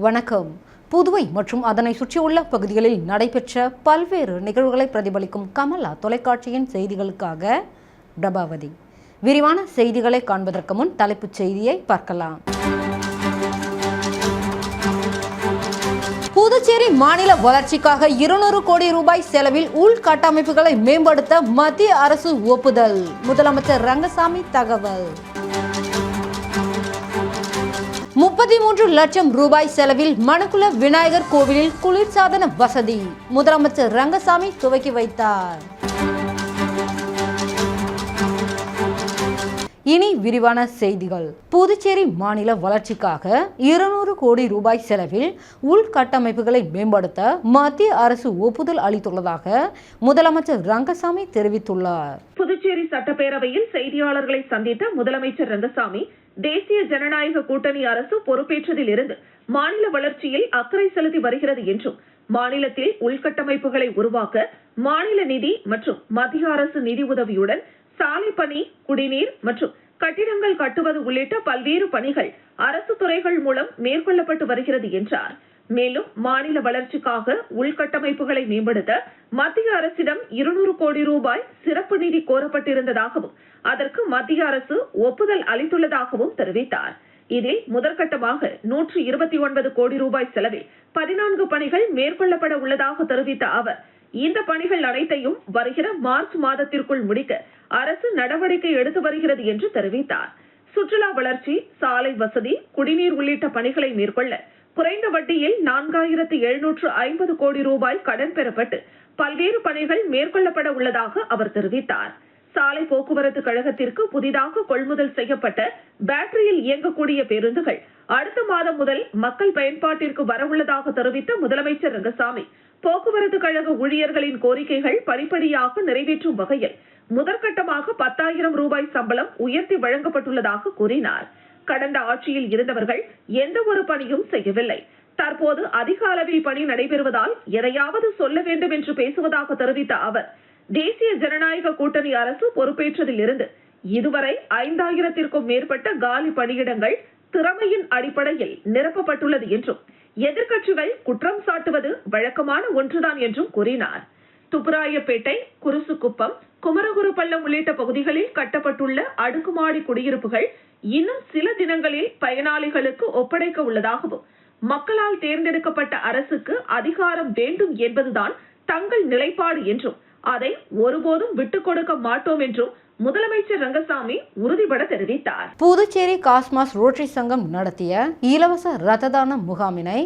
வணக்கம். புதுவை மற்றும் அதனை சுற்றியுள்ள பகுதிகளில் நடைபெற்ற பல்வேறு நிகழ்வுகளை பிரதிபலிக்கும் கமலா தொலைக்காட்சியின் செய்திகளுக்காக பிரபாவதி. விரிவான செய்திகளை காண்பதற்கு முன் தலைப்புச் செய்தியை பார்க்கலாம். புதுச்சேரி மாநில வளர்ச்சிக்காக 200 கோடி ரூபாய் செலவில் உள்கட்டமைப்புகளை மேம்படுத்த மத்திய அரசு ஒப்புதல். முதலமைச்சர் ரங்கசாமி தகவல். 33 லட்சம் ரூபாய் செலவில் மணக்குள விநாயகர் கோவிலில் குளிர்சாதன வசதி. முதலமைச்சர் ரங்கசாமி துவக்கி வைத்தார். இனி விரிவான செய்திகள். புதுச்சேரி மாநில வளர்ச்சிக்காக 200 கோடி ரூபாய் செலவில் உள்கட்டமைப்புகளை மேம்படுத்த மத்திய அரசு ஒப்புதல் அளித்துள்ளதாக முதலமைச்சர் ரங்கசாமி தெரிவித்துள்ளார். புதுச்சேரி சட்டப்பேரவையில் செய்தியாளர்களை சந்தித்த முதலமைச்சர் ரங்கசாமி, தேசிய ஜனநாயக கூட்டணி அரசு பொறுப்பேற்றதில் இருந்து மாநில வளர்ச்சியில் அக்கறை செலுத்தி வருகிறது என்றும், மாநிலத்தில் உள்கட்டமைப்புகளை உருவாக்க மாநில நிதி மற்றும் மத்திய அரசு நிதி உதவியுடன் சாலை பணி, குடிநீர் மற்றும் கட்டிடங்கள் கட்டுவது உள்ளிட்ட பல்வேறு பணிகள் அரசு துறைகள் மூலம் மேற்கொள்ளப்பட்டு வருகிறது என்றார். மேலும் மாநில வளர்ச்சிக்காக உள்கட்டமைப்புகளை மேம்படுத்த மத்திய அரசிடம் 200 கோடி ரூபாய் சிறப்பு நிதி கோரப்பட்டிருந்ததாகவும், அதற்கு மத்திய அரசு ஒப்புதல் அளித்துள்ளதாகவும் தெரிவித்தார். இதில் முதற்கட்டமாக 129 கோடி ரூபாய் செலவில் 14 பணிகள் மேற்கொள்ளப்பட உள்ளதாக தெரிவித்த அவர், இந்த பணிகள் அனைத்தையும் வருகிற மார்ச் மாதத்திற்குள் முடிக்க அரசு நடவடிக்கை எடுத்து வருகிறது என்று தெரிவித்தார். சுற்றுலா வளர்ச்சி, சாலை வசதி, குடிநீர் உள்ளிட்ட பணிகளை மேற்கொள்ள குறைந்த வட்டியில் 4750 கோடி ரூபாய் கடன் பெறப்பட்டு பல்வேறு பணிகள் மேற்கொள்ளப்பட உள்ளதாக அவர் தெரிவித்தார். சாலை போக்குவரத்து கழகத்திற்கு புதிதாக கொள்முதல் செய்யப்பட்ட பேட்டரியில் இயங்கக்கூடிய பேருந்துகள் அடுத்த மாதம் முதல் மக்கள் பயன்பாட்டிற்கு வரவுள்ளதாக தெரிவித்த முதலமைச்சர் ரங்கசாமி, போக்குவரத்து கழக ஊழியர்களின் கோரிக்கைகள் படிப்படியாக நிறைவேற்றும் வகையில் முதற்கட்டமாக 10,000 ரூபாய் சம்பளம் உயர்த்தி வழங்கப்பட்டுள்ளதாக கூறினார். கடந்த ஆட்சியில் இருந்தவர்கள் எந்த ஒரு பணியும் செய்யவில்லை. தற்போது அதிக அளவில் பணி நடைபெறுவதால் எதையாவது சொல்ல வேண்டும் என்று பேசுவதாக தெரிவித்த அவர், தேசிய ஜனநாயக கூட்டணி அரசு பொறுப்பேற்றதில் இருந்து இதுவரை 5000த்திற்கும் மேற்பட்ட காலி பணியிடங்கள் திறமையின் அடிப்படையில் நிரப்பப்பட்டுள்ளது என்றும், எதிர்க்கட்சிகள் குற்றம் சாட்டுவது வழக்கமான ஒன்றுதான் என்றும் கூறினார். துப்புராயப்பேட்டை, குருசுக்குப்பம், குமரகுருபள்ளம் உள்ளிட்ட பகுதிகளில் கட்டப்பட்டுள்ள அடுக்குமாடி குடியிருப்புகள் இன்னும் சில தினங்களில் பயனாளிகளுக்கு ஒப்படைக்க உள்ளதாகவும், மக்களால் தேர்ந்தெடுக்கப்பட்ட அரசுக்கு அதிகாரம் வேண்டும் என்பதுதான் தங்கள் நிலைப்பாடு என்றும், அதை ஒருபோதும் விட்டுக் கொடுக்க மாட்டோம் என்றும் முதலமைச்சர் ரங்கசாமி உறுதிபட தெரிவித்தார். புதுச்சேரி காஸ்மாஸ் ரோட்டரி சங்கம் நடத்திய இலவச ரத்த தான முகாமினை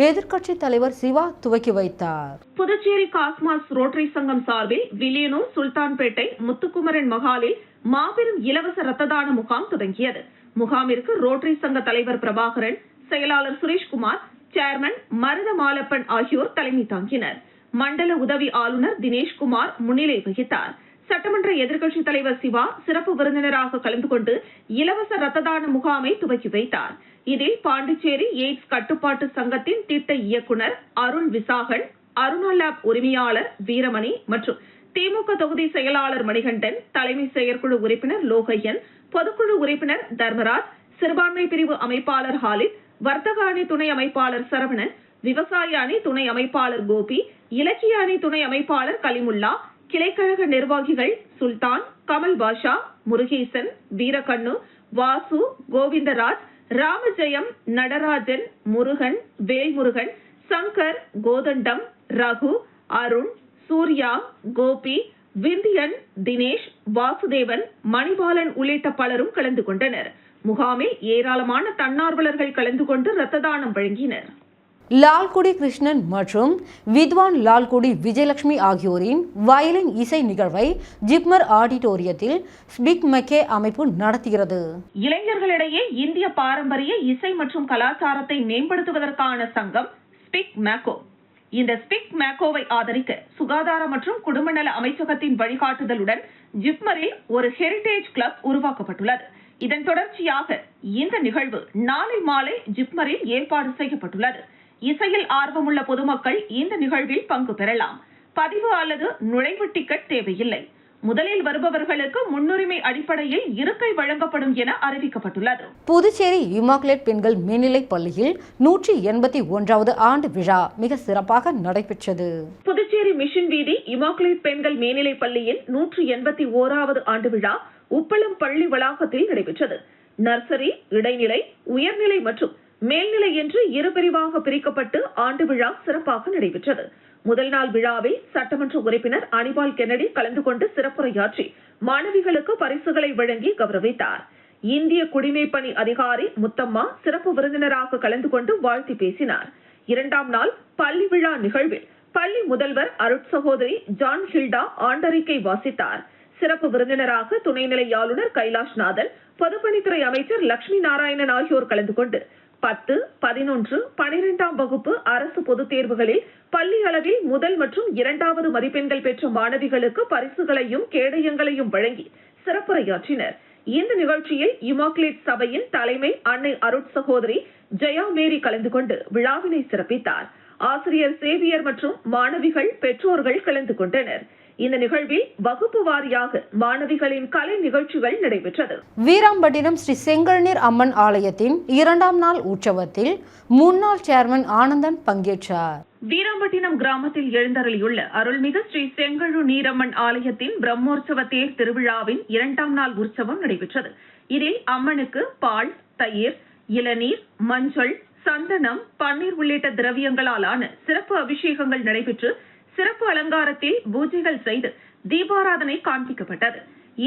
எதிர்க்கட்சி தலைவர் சிவா துவக்கி வைத்தார். புதுச்சேரி காஸ்மாஸ் ரோட்டரி சங்கம் சார்பில் வில்லியனூர், சுல்தான்பேட்டை, முத்துக்குமரன் மகாலில் மாபெரும் இலவச ரத்த தான முகாம் தொடங்கியது. முகாமிற்கு ரோட்டரி சங்க தலைவர் பிரபாகரன், செயலாளர் சுரேஷ்குமார், சேர்மன் மருத மாலப்பன் ஆகியோர் தலைமை தாங்கினர். மண்டல உதவி ஆளுநர் தினேஷ்குமார் முன்னிலை வகித்தார். சட்டமன்ற எதிர்க்கட்சி தலைவர் சிவா சிறப்பு விருந்தினராக கலந்து கொண்டு இலவச ரத்த தான முகாமை துவக்கி வைத்தார். இதில் பாண்டிச்சேரி எய்ட்ஸ் கட்டுப்பாட்டு சங்கத்தின் திட்ட இயக்குனர் அருண் விசாகன், அருணா லேப் உரிமையாளர் வீரமணி மற்றும் திமுக தொகுதி செயலாளர் மணிகண்டன், தலைமை செயற்குழு உறுப்பினர் லோகையன், பொதுக்குழு உறுப்பினர் தர்மராஜ், சிறுபான்மை பிரிவு அமைப்பாளர் ஹாலித், வர்த்தக அணி துணை அமைப்பாளர் சரவணன், விவசாய அணி துணை அமைப்பாளர் கோபி, இலக்கிய அணி துணை அமைப்பாளர் கலிமுல்லா, கிளைக்கழக நிர்வாகிகள் சுல்தான், கமல் பாஷா, முருகேசன், வீரகண்ணு, வாசு, கோவிந்தராஜ், ராமஜெயம், நடராஜன், முருகன், வேல்முருகன், சங்கர், கோதண்டம், ரகு, அருண், சூர்யா, கோபி, விந்தியன், தினேஷ், வாசுதேவன், மணிபாலன் உள்ளிட்ட பலரும் கலந்து கொண்டனர். முகாமில் ஏராளமான தன்னார்வலர்கள் கலந்து கொண்டு ரத்த தானம் வழங்கினர். லால்குடி கிருஷ்ணன் மற்றும் வித்வான் லால்குடி விஜயலட்சுமி ஆகியோரின் வயலின் இசை நிகழ்வை ஜிப்மர் ஆடிட்டோரியத்தில் ஸ்பிக் மெக்கே அமைப்பு நடத்துகிறது. இளைஞர்களிடையே இந்திய பாரம்பரிய இசை மற்றும் கலாச்சாரத்தை மேம்படுத்துவதற்கான சங்கம் ஸ்பிக் மேக்கோ. இந்த ஸ்பிக் மேக்கோவை ஆதரிக்க சுகாதார மற்றும் குடும்ப நல அமைச்சகத்தின் வழிகாட்டுதலுடன் ஜிப்மரில் ஒரு ஹெரிடேஜ் கிளப் உருவாக்கப்பட்டுள்ளது. இதன் தொடர்ச்சியாக இந்த நிகழ்வு நாளை மாலை ஜிப்மரில் ஏற்பாடு செய்யப்பட்டுள்ளது. இசையில் ஆர்வமுள்ள பொதுமக்கள் இந்த நிகழ்வில் பங்கு பெறலாம். பதிவு அல்லது நுழைவு டிக்கெட் தேவையில்லை. முதலில் வருபவர்களுக்கு முன்னுரிமை அடிப்படையில் இருக்கை வழங்கப்படும் என அறிவிக்கப்பட்டுள்ளது. புதுச்சேரி இமாக்குலேட் பெண்கள் மேல்நிலைப் பள்ளியில் 181வது ஆண்டு விழா மிக சிறப்பாக நடைபெற்றது. புதுச்சேரி மிஷன் வீதி இமாக்குலேட் பெண்கள் மேல்நிலைப் பள்ளியின் 181வது ஆண்டு விழா உப்பளம் பள்ளி வளாகத்தில் நடைபெற்றது. நர்சரி, இடைநிலை, உயர்நிலை மற்றும் மேல்நிலை என்று இரு பிரிவாக பிரிக்கப்பட்டு ஆண்டு விழா சிறப்பாக நடைபெற்றது. முதல் நாள் விழாவில் சட்டமன்ற உறுப்பினர் அனிபால் கென்னடி கலந்து கொண்டு சிறப்புரையாற்றி மாணவிகளுக்கு பரிசுகளை வழங்கி கௌரவித்தார். இந்திய குடிமைப்பணி அதிகாரி முத்தம்மா சிறப்பு விருந்தினராக கலந்து கொண்டு வாழ்த்தி பேசினார். இரண்டாம் நாள் பள்ளி விழா நிகழ்வில் பள்ளி முதல்வர் அருட்சகோதரி ஜான் ஹில்டா ஆண்டறிக்கை வாசித்தார். சிறப்பு விருந்தினராக துணைநிலை ஆளுநர் கைலாஷ்நாதன், பொதுப்பணித்துறை அமைச்சர் லட்சுமி நாராயணன் ஆகியோர் கலந்து கொண்டு 10, 11, 12ஆம் வகுப்பு அரசு பொதுத் தேர்வுகளில் பள்ளி அளவில் முதல் மற்றும் இரண்டாவது மதிப்பெண்கள் பெற்ற மாணவிகளுக்கு பரிசுகளையும் கேடயங்களையும் வழங்கி சிறப்புரையாற்றினர். இந்த நிகழ்ச்சியில் இமாக்குலேட் சபையின் தலைமை அன்னை அருட்சகோதரி ஜெயா மேரி கலந்து கொண்டு விழாவினை சிறப்பித்தார். ஆசிரியர் சேவியர் மற்றும் மாணவிகள், பெற்றோர்கள் கலந்து கொண்டனர். இந்த நிகழ்வில் வகுப்பு வாரியாக மாணவிகளின் கலை நிகழ்ச்சிகள் நடைபெற்றது. வீராம்பட்டினம் ஸ்ரீ செங்கழுநீர் அம்மன் ஆலயத்தின் 2ஆம் நாள் உற்சவத்தில் முன்னாள் சேர்மன் ஆனந்தன் பங்கேற்றார். வீராம்பட்டினம் கிராமத்தில் எழுந்தருளியுள்ள அருள்மிகு ஸ்ரீ செங்கழு நீரம்மன் ஆலயத்தின் பிரம்மோற்சவ தேர் திருவிழாவின் 2ஆம் நாள் உற்சவம் நடைபெற்றது. இதில் அம்மனுக்கு பால், தயிர், இளநீர், மஞ்சள், சந்தனம், பன்னீர் உள்ளிட்ட திரவியங்களால் ஆன சிறப்பு அபிஷேகங்கள் நடைபெற்று சிறப்பு அலங்காரத்தில் பூஜைகள் செய்து தீபாராதனை காண்பிக்கப்பட்டது.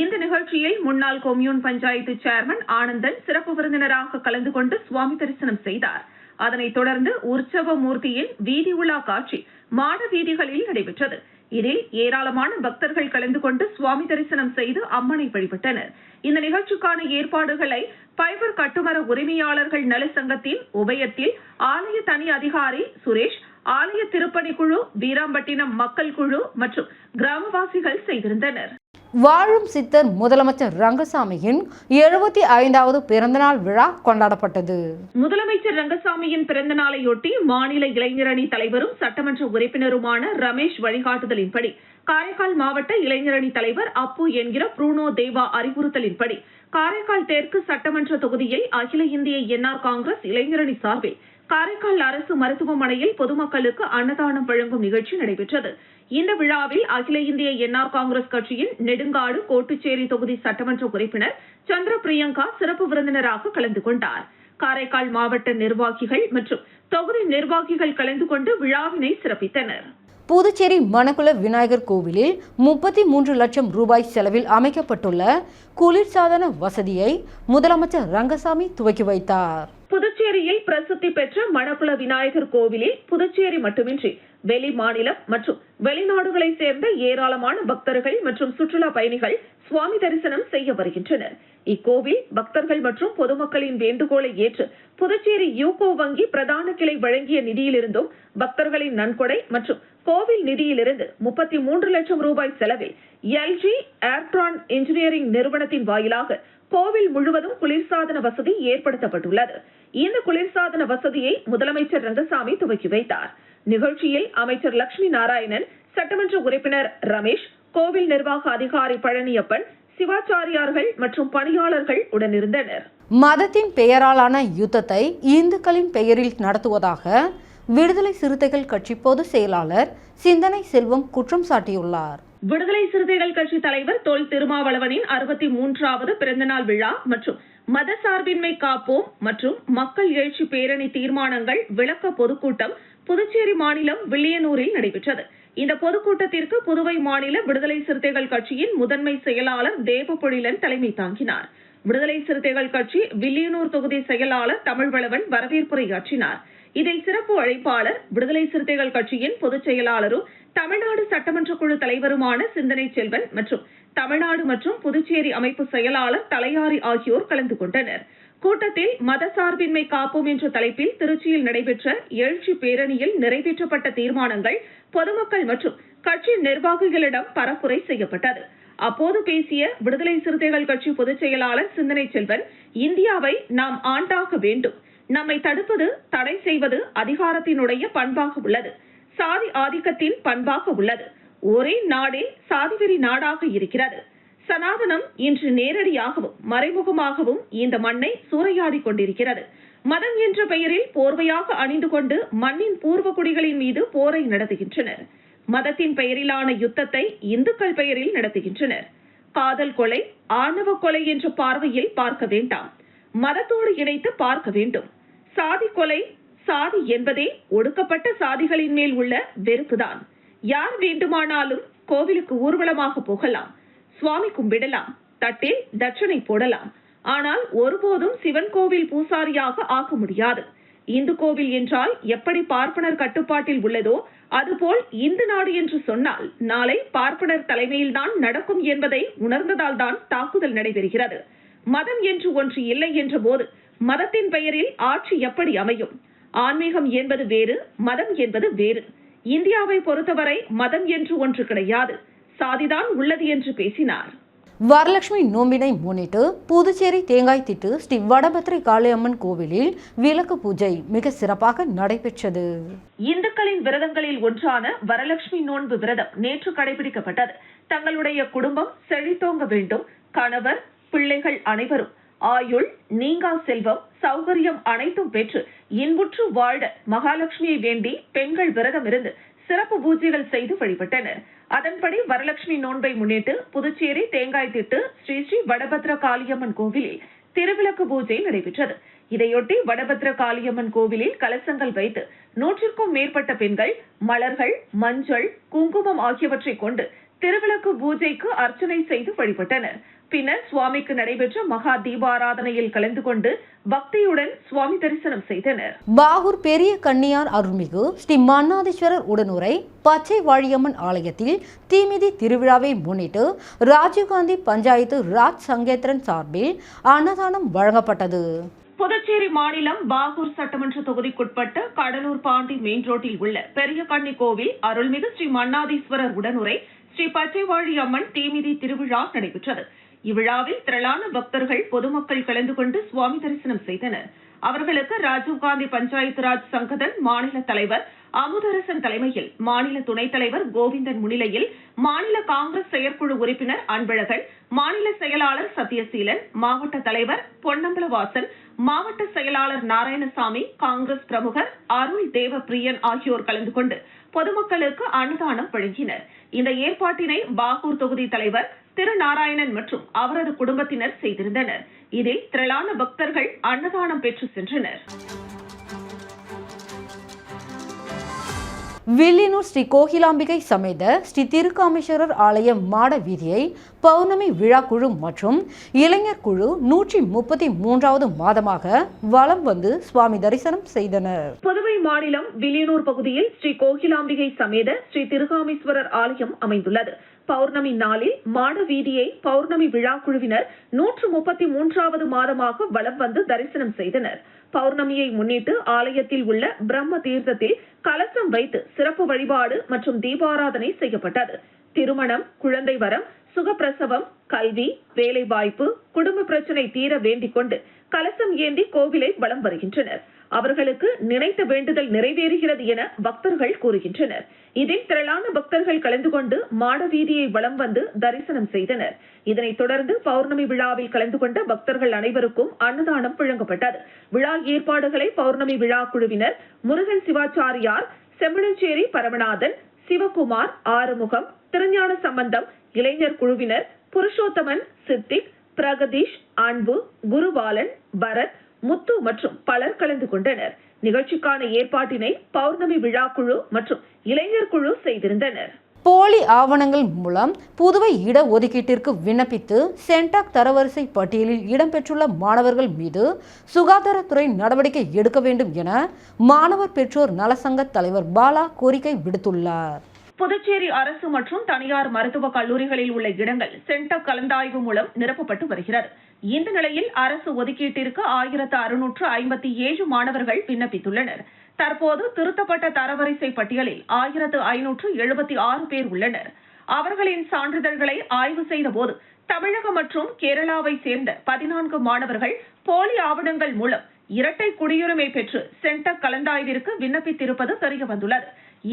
இந்த நிகழ்ச்சியில் முன்னாள் கொம்யூன் பஞ்சாயத்து சேர்மன் ஆனந்தன் சிறப்பு விருந்தினராக கலந்து கொண்டு சுவாமி தரிசனம் செய்தார். அதனைத் தொடர்ந்து உற்சவ மூர்த்தியின் வீதி உலா காட்சி மாட வீதிகளில் நடைபெற்றது. இதில் ஏராளமான பக்தர்கள் கலந்து கொண்டு சுவாமி தரிசனம் செய்து அம்மனை வழிபட்டனர். இந்த நிகழ்ச்சிக்கான ஏற்பாடுகளை பைபர் கட்டுமர உரிமையாளர்கள் நல சங்கத்தின் உபயத்தில் ஆலய தனி அதிகாரி சுரேஷ், ஆலய திருப்பணிக்குழு, வீராம்பட்டினம் மக்கள் குழு மற்றும் கிராமவாசிகள் செய்திருந்தனர். வாழும் சித்தர் முதலமைச்சர் ரங்கசாமியின் 75வது பிறந்தநாள் விழா கொண்டாடப்பட்டது. முதலமைச்சர் ரங்கசாமியின் பிறந்த நாளையொட்டி மாநில இளைஞரணி தலைவரும் சட்டமன்ற உறுப்பினருமான ரமேஷ் வழிகாட்டுதலின்படி காரைக்கால் மாவட்ட இளைஞரணி தலைவர் அப்பு என்கிற ப்ரூனோ தேவா அறிவுறுத்தலின்படி காரைக்கால் தெற்கு சட்டமன்ற தொகுதியில் அகில இந்திய என்ஆர் காங்கிரஸ் இளைஞரணி சார்பில் காரைக்கால் அரசு மருத்துவமனையில் பொதுமக்களுக்கு அன்னதானம் வழங்கும் நிகழ்ச்சி நடைபெற்றது. இந்த விழாவில் அகில இந்திய என்ஆர் காங்கிரஸ் கட்சியின் நெடுங்காடு கோட்டுச்சேரி தொகுதி சட்டமன்ற உறுப்பினர் சந்திர பிரியங்கா சிறப்பு விருந்தினராக கலந்து கொண்டார். காரைக்கால் மாவட்ட நிர்வாகிகள் மற்றும் தொகுதி நிர்வாகிகள் கலந்து கொண்டு விழாவினை சிறப்பித்தனர். புதுச்சேரி மணக்குள விநாயகர் கோவிலில் 33 லட்சம் ரூபாய் செலவில் அமைக்கப்பட்டுள்ள குளிர்சாதன வசதியை முதலமைச்சர் ரங்கசாமி துவக்கி வைத்தார். புதுச்சேரியில் பிரசித்தி பெற்ற மணக்குள விநாயகர் கோவிலில் புதுச்சேரி மட்டுமின்றி வெளி மாநிலம் மற்றும் வெளிநாடுகளை சேர்ந்த ஏராளமான பக்தர்கள் மற்றும் சுற்றுலா பயணிகள் சுவாமி தரிசனம் செய்ய வருகின்றனர். இக்கோவில் பக்தர்கள் மற்றும் பொதுமக்களின் வேண்டுகோளை ஏற்று புதுச்சேரி யூகோ வங்கி பிரதான கிளை வழங்கிய நிதியிலிருந்தும் பக்தர்களின் நன்கொடை மற்றும் கோவில் நிதியிலிருந்து 33 லட்சம் ரூபாய் செலவில் எல்ஜி ஏர்ட்ரான் இன்ஜினியரிங் நிறுவனத்தின் வாயிலாக கோவில் முழுவதும் குளிர்சாதன வசதி ஏற்படுத்தப்பட்டுள்ளது. இந்த குளிர்சாதன வசதியை முதலமைச்சர் ரங்கசாமி துவக்கி வைத்தார். நிகழ்ச்சியில் அமைச்சர் லட்சுமி நாராயணன், சட்டமன்ற உறுப்பினர் ரமேஷ், கோவில் நிர்வாக அதிகாரி பழனியப்பன், சிவாச்சாரியார்கள் மற்றும் பணியாளர்கள் உடனிருந்தனர். மதத்தின் பெயராலான யுத்தத்தை இந்துக்களின் பெயரில் நடத்துவதாக விடுதலை சிறுத்தைகள் கட்சி பொதுச் செயலாளர் சிந்தனை செல்வம் குற்றம் சாட்டியுள்ளார். விடுதலை சிறுத்தைகள் கட்சி தலைவர் தொல் திருமாவளவனின் 63வது பிறந்தநாள் விழா மற்றும் மத சார்பின்மை காப்போம் மற்றும் மக்கள் எழுச்சி பேரணி தீர்மானங்கள் விளக்க பொதுக்கூட்டம் புதுச்சேரி மாநிலம் வில்லியனூரில் நடைபெற்றது. இந்த பொதுக்கூட்டத்திற்கு புதுவை மாநில விடுதலை சிறுத்தைகள் கட்சியின் முதன்மை செயலாளர் தேவபொழிலன் தலைமை தாங்கினார். விடுதலை சிறுத்தைகள் கட்சி வில்லியனூர் தொகுதி செயலாளர் தமிழ்வளவன் வரவேற்புரையாற்றினார். இதில் சிறப்பு அழைப்பாளர் விடுதலை சிறுத்தைகள் கட்சியின் பொதுச் செயலாளரும் தமிழ்நாடு சட்டமன்ற குழு தலைவருமான சிந்தனை செல்வன் மற்றும் தமிழ்நாடு மற்றும் புதுச்சேரி அமைப்பு செயலாளர் தலையாரி ஆகியோர் கலந்து கொண்டனர். கூட்டத்தில் மத சார்பின்மை காப்போம் என்ற தலைப்பில் திருச்சியில் நடைபெற்ற எழுச்சி பேரணியில் நிறைவேற்றப்பட்ட தீர்மானங்கள் பொதுமக்கள் மற்றும் கட்சி நிர்வாகிகளிடம் பரப்புரை செய்யப்பட்டது. அப்போது பேசிய விடுதலை சிறுத்தைகள் கட்சி பொதுச் செயலாளர் சிந்தனை செல்வன், இந்தியாவை நாம் ஆண்டாக வேண்டும். நம்மை தடுப்பது, தடை செய்வது அதிகாரத்தினுடைய பண்பாக உள்ளது. சாதி ஆதிக்கத்தின் பண்பாக உள்ளது. ஒரே நாடே சாதிவெறி நாடாக இருக்கிறது. சனாதனம் இன்று நேரடியாகவும் மறைமுகமாகவும் இந்த மண்ணை சூறையாடி கொண்டிருக்கிறது. மதம் என்ற பெயரில் போர்வையாக அணிந்து கொண்டு மண்ணின் பூர்வ குடிகளின் மீது போரை நடத்துகின்றனர். மதத்தின் பெயரிலான யுத்தத்தை இந்துக்கள் பெயரில் நடத்துகின்றனர். காதல் கொலை, ஆணவ கொலை என்ற பார்வையில் பார்க்க வேண்டாம், மதத்தோடு இணைத்து பார்க்க வேண்டும். சாதி கொலை, சாதி என்பதே ஒடுக்கப்பட்ட சாதிகளின் மேல் உள்ள வெறுப்புதான். யார் வேண்டுமானாலும் கோவிலுக்கு ஊர்வலமாக போகலாம், சுவாமி கும்பிடலாம், தட்டில் தட்சணை போடலாம். ஆனால் ஒருபோதும் சிவன் கோவில் பூசாரியாக ஆக முடியாது. இந்து கோவில் என்றால் எப்படி பார்ப்பனர் கட்டுப்பாட்டில் உள்ளதோ அதுபோல் இந்து நாடு என்று சொன்னால் நாளை பார்ப்பனர் தலைமையில்தான் நடக்கும் என்பதை உணர்ந்ததால் தான் தாக்குதல் நடைபெறுகிறது. மதம் என்று ஒன்று இல்லை என்ற போது மதத்தின் பெயரில் ஆட்சி எப்படி அமையும்? ஆன்மீகம் என்பது வேறு, மதம் என்பது வேறு. இந்தியாவை பொறுத்தவரை மதம் என்று ஒன்று கிடையாது, சாதிதான் உள்ளது என்று பேசினார். வரலட்சுமி நோம்பினை முன்னிட்டு புதுச்சேரி தேங்காய்திட்டு ஸ்ரீ வடபத்திரை காளியம்மன் கோவிலில் விளக்கு பூஜை மிக சிறப்பாக நடைபெற்றது. இந்துக்களின் விரதங்களில் ஒன்றான வரலட்சுமி நோன்பு விரதம் நேற்று கடைபிடிக்கப்பட்டது. தங்களுடைய குடும்பம் செழித்தோங்க வேண்டும், கணவர் பிள்ளைகள் அனைவரும் ஆயுள், நீங்கா செல்வம், சௌகரியம் அனைத்தும் பெற்று இன்புற்று வாழ மகாலட்சுமியை வேண்டி பெண்கள் விரதம் இருந்து சிறப்பு பூஜைகள் செய்து வழிபட்டனர். அதன்படி வரலட்சுமி நோன்பை முன்னிட்டு புதுச்சேரி தேங்காய்திட்டு ஸ்ரீ ஸ்ரீ வடபத்திர காளியம்மன் கோவிலில் திருவிளக்கு பூஜை நடைபெற்றது. இதையொட்டி வடபத்திர காளியம்மன் கோவிலில் கலசங்கள் வைத்து 100க்கும் மேற்பட்ட பெண்கள் மலர்கள், மஞ்சள், குங்குமம் ஆகியவற்றை கொண்டு திருவிளக்கு பூஜைக்கு அர்ச்சனை செய்து வழிபட்டனர். பின்னர் சுவாமிக்கு நடைபெற்ற மகா தீபாராதனையில் கலந்து கொண்டு பக்தியுடன் சுவாமி தரிசனம் செய்தனர். பாகூர் பெரிய கன்னியார் அருள்மிகு ஸ்ரீ மன்னாதீஸ்வரர் உடனுரை பச்சை வாழியம்மன் ஆலயத்தில் தீமிதி திருவிழாவை முன்னிட்டு ராஜீவ்காந்தி பஞ்சாயத்து ராஜ் சங்கேத்திரன் சார்பில் அன்னதானம் வழங்கப்பட்டது. புதுச்சேரி மாநிலம் பாகூர் சட்டமன்ற தொகுதிக்குட்பட்ட கடலூர் பாண்டி மெயின் ரோட்டில் உள்ள பெரிய கன்னி கோவில் அருள்மிகு ஸ்ரீ மன்னாதீஸ்வரர் உடனுரை ஸ்ரீ பச்சைவாழி அம்மன் தீமிதி திருவிழா நடைபெற்றது. இவ்விழாவில் திரளான பக்தர்கள், பொதுமக்கள் கலந்து கொண்டு சுவாமி தரிசனம் செய்தனர். அவர்களுக்கு ராஜீவ்காந்தி பஞ்சாயத்து ராஜ் சங்கதன் மாநில தலைவர் அமுதரசன் தலைமையில், மாநில துணைத் தலைவர் கோவிந்தன் முன்னிலையில் மாநில காங்கிரஸ் செயற்குழு உறுப்பினர் அன்பழகன், மாநில செயலாளர் சத்யசீலன், மாவட்ட தலைவர் பொன்னம்பலவாசன், மாவட்ட செயலாளர் நாராயணசாமி, காங்கிரஸ் பிரமுகர் அருள் தேவப்பிரியன் ஆகியோர் கலந்து கொண்டு பொதுமக்களுக்கு அன்னதானம் வழங்கினர். இந்த ஏற்பாட்டினை பாகூர் தொகுதி தலைவர் திரு நாராயணன் மற்றும் அவரது குடும்பத்தினர் செய்திருந்தனர். இதில் திரளான பக்தர்கள் அன்னதானம் பெற்று சென்றனர். வில்லியனூர் ஸ்ரீ கோகிலாம்பிகை சமேத ஸ்ரீ திருக்காமேஸ்வரர் ஆலய மாட வீதியை பௌர்ணமி விழா குழு மற்றும் இளைஞர் குழு 133வது மாதமாக வலம் வந்து சுவாமி தரிசனம் செய்தனர். புதுவை மாநிலம் வில்லியனூர் பகுதியில் ஸ்ரீ கோகிலாம்பிகை சமேத ஸ்ரீ திருக்காமேஸ்வரர் ஆலயம் அமைந்துள்ளது. பௌர்ணமி நாளில் மாட வீதியை பௌர்ணமி விழா குழுவினர் 133வது மாதமாக வலம் வந்து தரிசனம் செய்தனர். பௌர்ணமியை முன்னிட்டு ஆலயத்தில் உள்ள பிரம்ம தீர்த்தத்தில் கலசம் வைத்து சிறப்பு வழிபாடு மற்றும் தீபாராதனை செய்யப்பட்டது. திருமணம், குழந்தை வரம், சுகப்பிரசவம், கல்வி, வேலைவாய்ப்பு, குடும்ப பிரச்சனை தீர வேண்டிக் கொண்டு கலசம் ஏந்தி கோவிலை வலம் வருகின்றனர். அவர்களுக்கு நினைத்த வேண்டுதல் நிறைவேறுகிறது என பக்தர்கள் கூறுகின்றனர். இதில் திரளான பக்தர்கள் கலந்து கொண்டு மாட வீதியை வலம் வந்து தரிசனம் செய்தனர். இதனைத் தொடர்ந்து பௌர்ணமி விழாவில் கலந்து கொண்ட பக்தர்கள் அனைவருக்கும் அன்னதானம் வழங்கப்பட்டது. விழா ஏற்பாடுகளை பௌர்ணமி விழா குழுவினர் முருகன் சிவாச்சாரியார், செம்மணச்சேரி பரமநாதன், சிவகுமார், ஆறுமுகம், திருஞான சம்பந்தம், இளைஞர் குழுவினர் புருஷோத்தமன், சித்திக், பிரகதீஷ், அன்பு, குருபாலன், பரத், முத்து மற்றும் பலர் கலந்து கொண்டனர். நிகழ்ச்சிக்கான ஏற்பாட்டினை பௌர்ணமி விழா குழு மற்றும் இளைஞர் குழு செய்திருந்தனர். போலி ஆவணங்கள் மூலம் புதுவை இட ஒதுக்கீட்டிற்கு விண்ணப்பித்து சென்டாக் தரவரிசை பட்டியலில் இடம்பெற்றுள்ள மாணவர்கள் மீது சுகாதாரத்துறை நடவடிக்கை எடுக்க வேண்டும் என மாணவர் பெற்றோர் நலசங்க தலைவர் பாலா கோரிக்கை விடுத்துள்ளார். புதுச்சேரி அரசு மற்றும் தனியார் மருத்துவக் கல்லூரிகளில் உள்ள இடங்கள் சென்டாக் கலந்தாய்வு மூலம் நிரப்பப்பட்டு வருகிறது. இந்த நிலையில் அரசு ஒதுக்கீட்டிற்கு 1657 மாணவர்கள் விண்ணப்பித்துள்ளனர். தற்போது திருத்தப்பட்ட தரவரிசை பட்டியலில் 1576 பேர் உள்ளனர். அவர்களின் சான்றிதழ்களை ஆய்வு செய்த போது தமிழகம் மற்றும் கேரளாவை சேர்ந்த 14 மாணவர்கள் போலி ஆவணங்கள் மூலம் இரட்டை குடியுரிமை பெற்று சென்டாக் கலந்தாய்விற்கு விண்ணப்பித்திருப்பது தெரியவந்துள்ளது.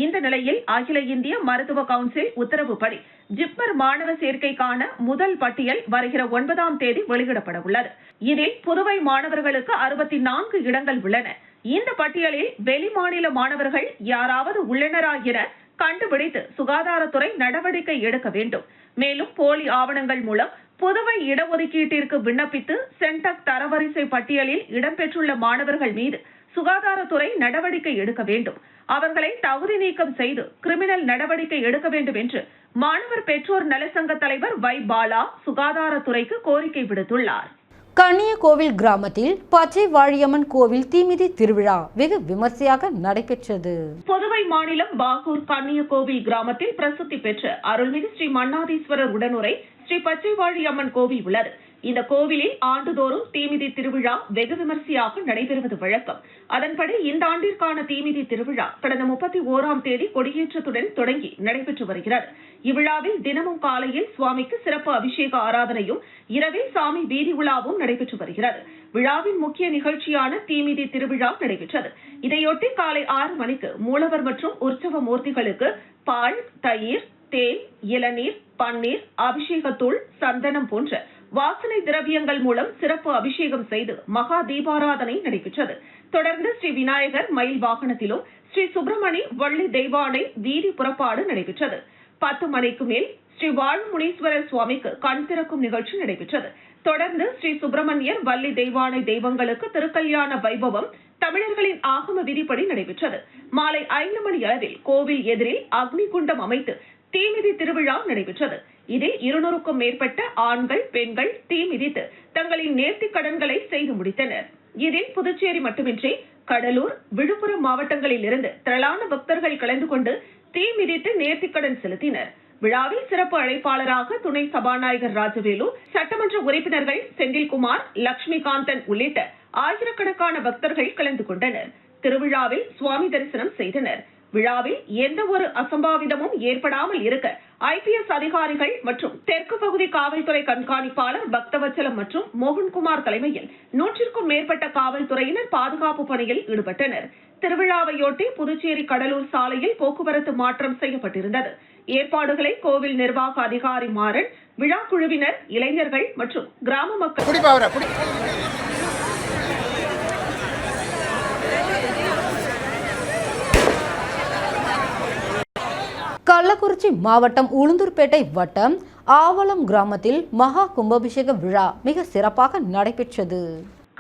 இந்த நிலையில் அகில இந்திய மருத்துவ கவுன்சில் உத்தரவுப்படி ஜிப்மர் மாணவ சேர்க்கைக்கான முதல் பட்டியல் வருகிற 9ஆம் தேதி வெளியிடப்பட உள்ளது. இதில் புதுவை மாணவர்களுக்கு 64 இடங்கள் உள்ளன. இந்த பட்டியலில் வெளிமாநில மாணவர்கள் யாராவது உள்ளனரா என கண்டுபிடித்து சுகாதாரத்துறை நடவடிக்கை எடுக்க வேண்டும். மேலும் போலி ஆவணங்கள் மூலம் புதுவை இடஒதுக்கீட்டிற்கு விண்ணப்பித்து சென்டாக் தரவரிசை பட்டியலில் இடம்பெற்றுள்ள மாணவர்கள் மீது சுகாதாரத்துறை நடவடிக்கை எடுக்க வேண்டும். அவர்களை தகுதி நீக்கம் செய்து கிரிமினல் நடவடிக்கை எடுக்க வேண்டும் என்று மாணவர் பெற்றோர் நலசங்க தலைவர் வை பாலா சுகாதாரத்துறைக்கு கோரிக்கை விடுத்துள்ளார். கன்னியகோவில் கிராமத்தில் பச்சை வாழியம்மன் கோவில் தீமிதி திருவிழா வெகு விமர்சையாக நடைபெற்றது. புதுவை மாநிலம் பாகூர் கன்னியகோவில் கிராமத்தில் பிரசித்தி பெற்ற அருள்மிகு ஸ்ரீ மன்னாதீஸ்வரர் உடனுரை ஸ்ரீ பச்சைவாழியம்மன் கோவில் உள்ளது. இந்த கோவிலில் ஆண்டுதோறும் தீமிதி திருவிழா வெகு விமர்சையாக நடைபெறுவது வழக்கம். அதன்படி இந்த ஆண்டிற்கான தீமிதி திருவிழா கடந்த 31ஆம் தேதி கொடியேற்றத்துடன் தொடங்கி நடைபெற்று வருகிறது. இவ்விழாவில் தினமும் காலையில் சுவாமிக்கு சிறப்பு அபிஷேக ஆராதனையும் இரவில் சாமி வீதி உலாவும் நடைபெற்று வருகிறது. விழாவின் முக்கிய நிகழ்ச்சியான தீமிதி திருவிழா நடைபெற்றது. இதையொட்டி காலை 6 மணிக்கு மூலவர் மற்றும் உற்சவ மூர்த்திகளுக்கு பால், தயிர், தேன், இளநீர், பன்னீர், அபிஷேகத்தூள், சந்தனம் போன்ற வாசனை திரவியங்கள் மூலம் சிறப்பு அபிஷேகம் செய்து மகா தீபாராதனை நடைபெற்றது. தொடர்ந்து ஸ்ரீ விநாயகர் மயில் வாகனத்திலும் ஸ்ரீ சுப்பிரமணி வள்ளி தெய்வானை வீதி புறப்பாடு நடைபெற்றது. 10 மணிக்கு மேல் ஸ்ரீ வாழுமுனீஸ்வரர் சுவாமிக்கு கண் திறக்கும் நிகழ்ச்சி நடைபெற்றது. தொடர்ந்து ஸ்ரீ சுப்பிரமணியர் வள்ளி தெய்வானை தெய்வங்களுக்கு திருக்கல்யாண வைபவம் தமிழர்களின் ஆகம விதிப்படி நடைபெற்றது. மாலை 5 மணி அளவில் கோவில் எதிரில் அக்னி குண்டம் அமைத்து தீமிதி திருவிழா நடைபெற்றது. இதில் 200க்கும் மேற்பட்ட ஆண்கள், பெண்கள் தீ மிதித்து தங்களின் நேர்த்திக் கடன்களை செய்து முடித்தனர். இதில் புதுச்சேரி மட்டுமின்றி கடலூர், விழுப்புரம் மாவட்டங்களில் இருந்து திரளான பக்தர்கள் கலந்து கொண்டு தீ மிதித்து நேர்த்திக்கடன் செலுத்தினர். விழாவில் சிறப்பு அழைப்பாளராக துணை சபாநாயகர் ராஜவேலு, சட்டமன்ற உறுப்பினர்கள் செந்தில்குமார், லட்சுமிகாந்தன் உள்ளிட்ட ஆயிரக்கணக்கான பக்தர்கள் கலந்து கொண்டனர். திருவிழாவில் சுவாமி தரிசனம் செய்தனர். விழாவில் எந்த ஒரு அசம்பாவிதமும் ஏற்படாமல் இருக்க IPS அதிகாரிகள் மற்றும் தெற்கு பகுதி காவல்துறை கண்காணிப்பாளர் பக்தவச்சலம் மற்றும் மோகன்குமார் தலைமையில் 100க்கும் மேற்பட்ட காவல்துறையினர் பாதுகாப்பு பணியில் ஈடுபட்டனர். திருவிழாவையொட்டி புதுச்சேரி கடலூர் சாலையில் போக்குவரத்து மாற்றம் செய்யப்பட்டிருந்தது. ஏற்பாடுகளை கோவில் நிர்வாக அதிகாரி மாறன், விழா குழுவினர், இளைஞர்கள் மற்றும் கிராம மக்கள் கள்ளக்குறிச்சி மாவட்டம் உளுந்தூர்பேட்டை வட்டம் ஆவலம் கிராமத்தில் மகா கும்பாபிஷேக விழா மிக சிறப்பாக நடைபெற்றது.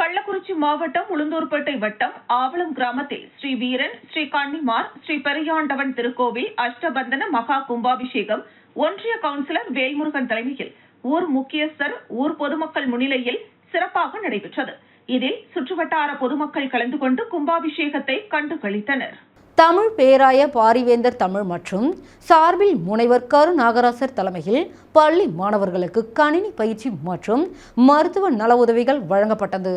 கள்ளக்குறிச்சி மாவட்டம் உளுந்தூர்பேட்டை வட்டம் ஆவலம் கிராமத்தில் ஸ்ரீ வீரன், ஸ்ரீ கன்னிமார், ஸ்ரீ பெரியாண்டவன் திருக்கோவில் அஷ்டபந்தன மகா கும்பாபிஷேகம் ஒன்றிய கவுன்சிலர் வேல்முருகன் தலைமையில் ஊர் முக்கியஸ்தர், ஊர் பொதுமக்கள் முன்னிலையில் சிறப்பாக நடைபெற்றது. இதில் சுற்றுவட்டார பொதுமக்கள் கலந்து கொண்டு கும்பாபிஷேகத்தை கண்டு களித்தனர். தமிழ் பேராய பாரிவேந்தர் தமிழ் மற்றும் சார்பில் முனைவர் கரு நாகராசர் தலைமையில் பள்ளி மாணவர்களுக்கு கணினி பயிற்சி மற்றும் மருத்துவ நல உதவிகள் வழங்கப்பட்டது.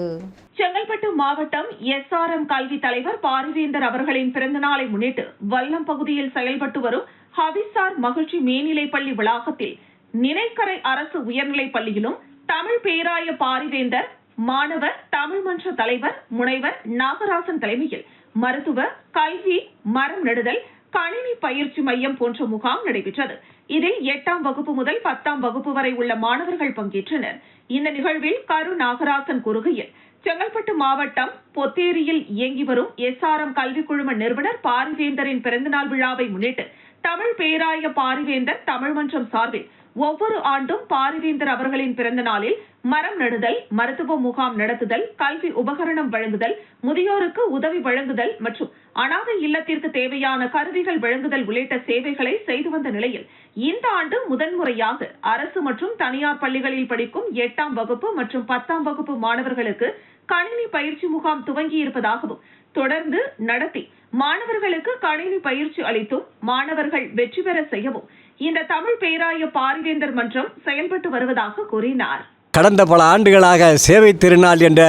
செங்கல்பட்டு மாவட்டம் SRM கல்வி தலைவர் பாரிவேந்தர் அவர்களின் பிறந்த நாளை முன்னிட்டு வல்லம் பகுதியில் செயல்பட்டு வரும் ஹவிசார் மகிழ்ச்சி மேல்நிலைப் பள்ளி வளாகத்தில் நினைக்கரை அரசு உயர்நிலைப் பள்ளியிலும் தமிழ் பேராய பாரிவேந்தர் மாணவர் தமிழ் மன்ற தலைவர் முனைவர் நாகராசன் தலைமையில் மருத்துவ, கல்வி, மரம் நடுதல், கணினி பயிற்சி மையம் போன்ற முகாம் நடைபெற்றது. இதில் 8ஆம் வகுப்பு முதல் 10ஆம் வகுப்பு வரை உள்ள மாணவர்கள் பங்கேற்றனர். இந்த நிகழ்வில் கரு நாகராசன் கூறுகையில், செங்கல்பட்டு மாவட்டம் பொத்தேரியில் இயங்கி வரும் SRM கல்வி குழும நிறுவனர் பாரிவேந்தரின் பிறந்தநாள் விழாவை முன்னிட்டு தமிழ் பேராய பாரிவேந்தர் தமிழ் மன்றம் சார்பில் ஒவ்வொரு ஆண்டும் பாரிவேந்தர் அவர்களின் பிறந்த நாளில் மரம் நடுதல், மருத்துவ முகாம் நடத்துதல், கல்வி உபகரணம் வழங்குதல், முதியோருக்கு உதவி வழங்குதல் மற்றும் அனாதை இல்லத்திற்கு தேவையான கருவிகள் வழங்குதல் உள்ளிட்ட சேவைகளை செய்து வந்த நிலையில் இந்த ஆண்டு முதன்முறையாக அரசு மற்றும் தனியார் பள்ளிகளில் படிக்கும் 8ஆம் வகுப்பு மற்றும் 10ஆம் வகுப்பு மாணவர்களுக்கு கணினி பயிற்சி முகாம் துவங்கியிருப்பதாகவும் தொடர்ந்து நடத்தி மாணவர்களுக்கு கணினி பயிற்சி அளித்தும் மாணவர்கள் வெற்றி பெற செய்யவும் இந்த தமிழ் பேராய பாரிவேந்தர் மன்றம் செயல்பட்டு வருவதாக கூறினார். கடந்த பல ஆண்டுகளாக சேவை திருநாள் என்ற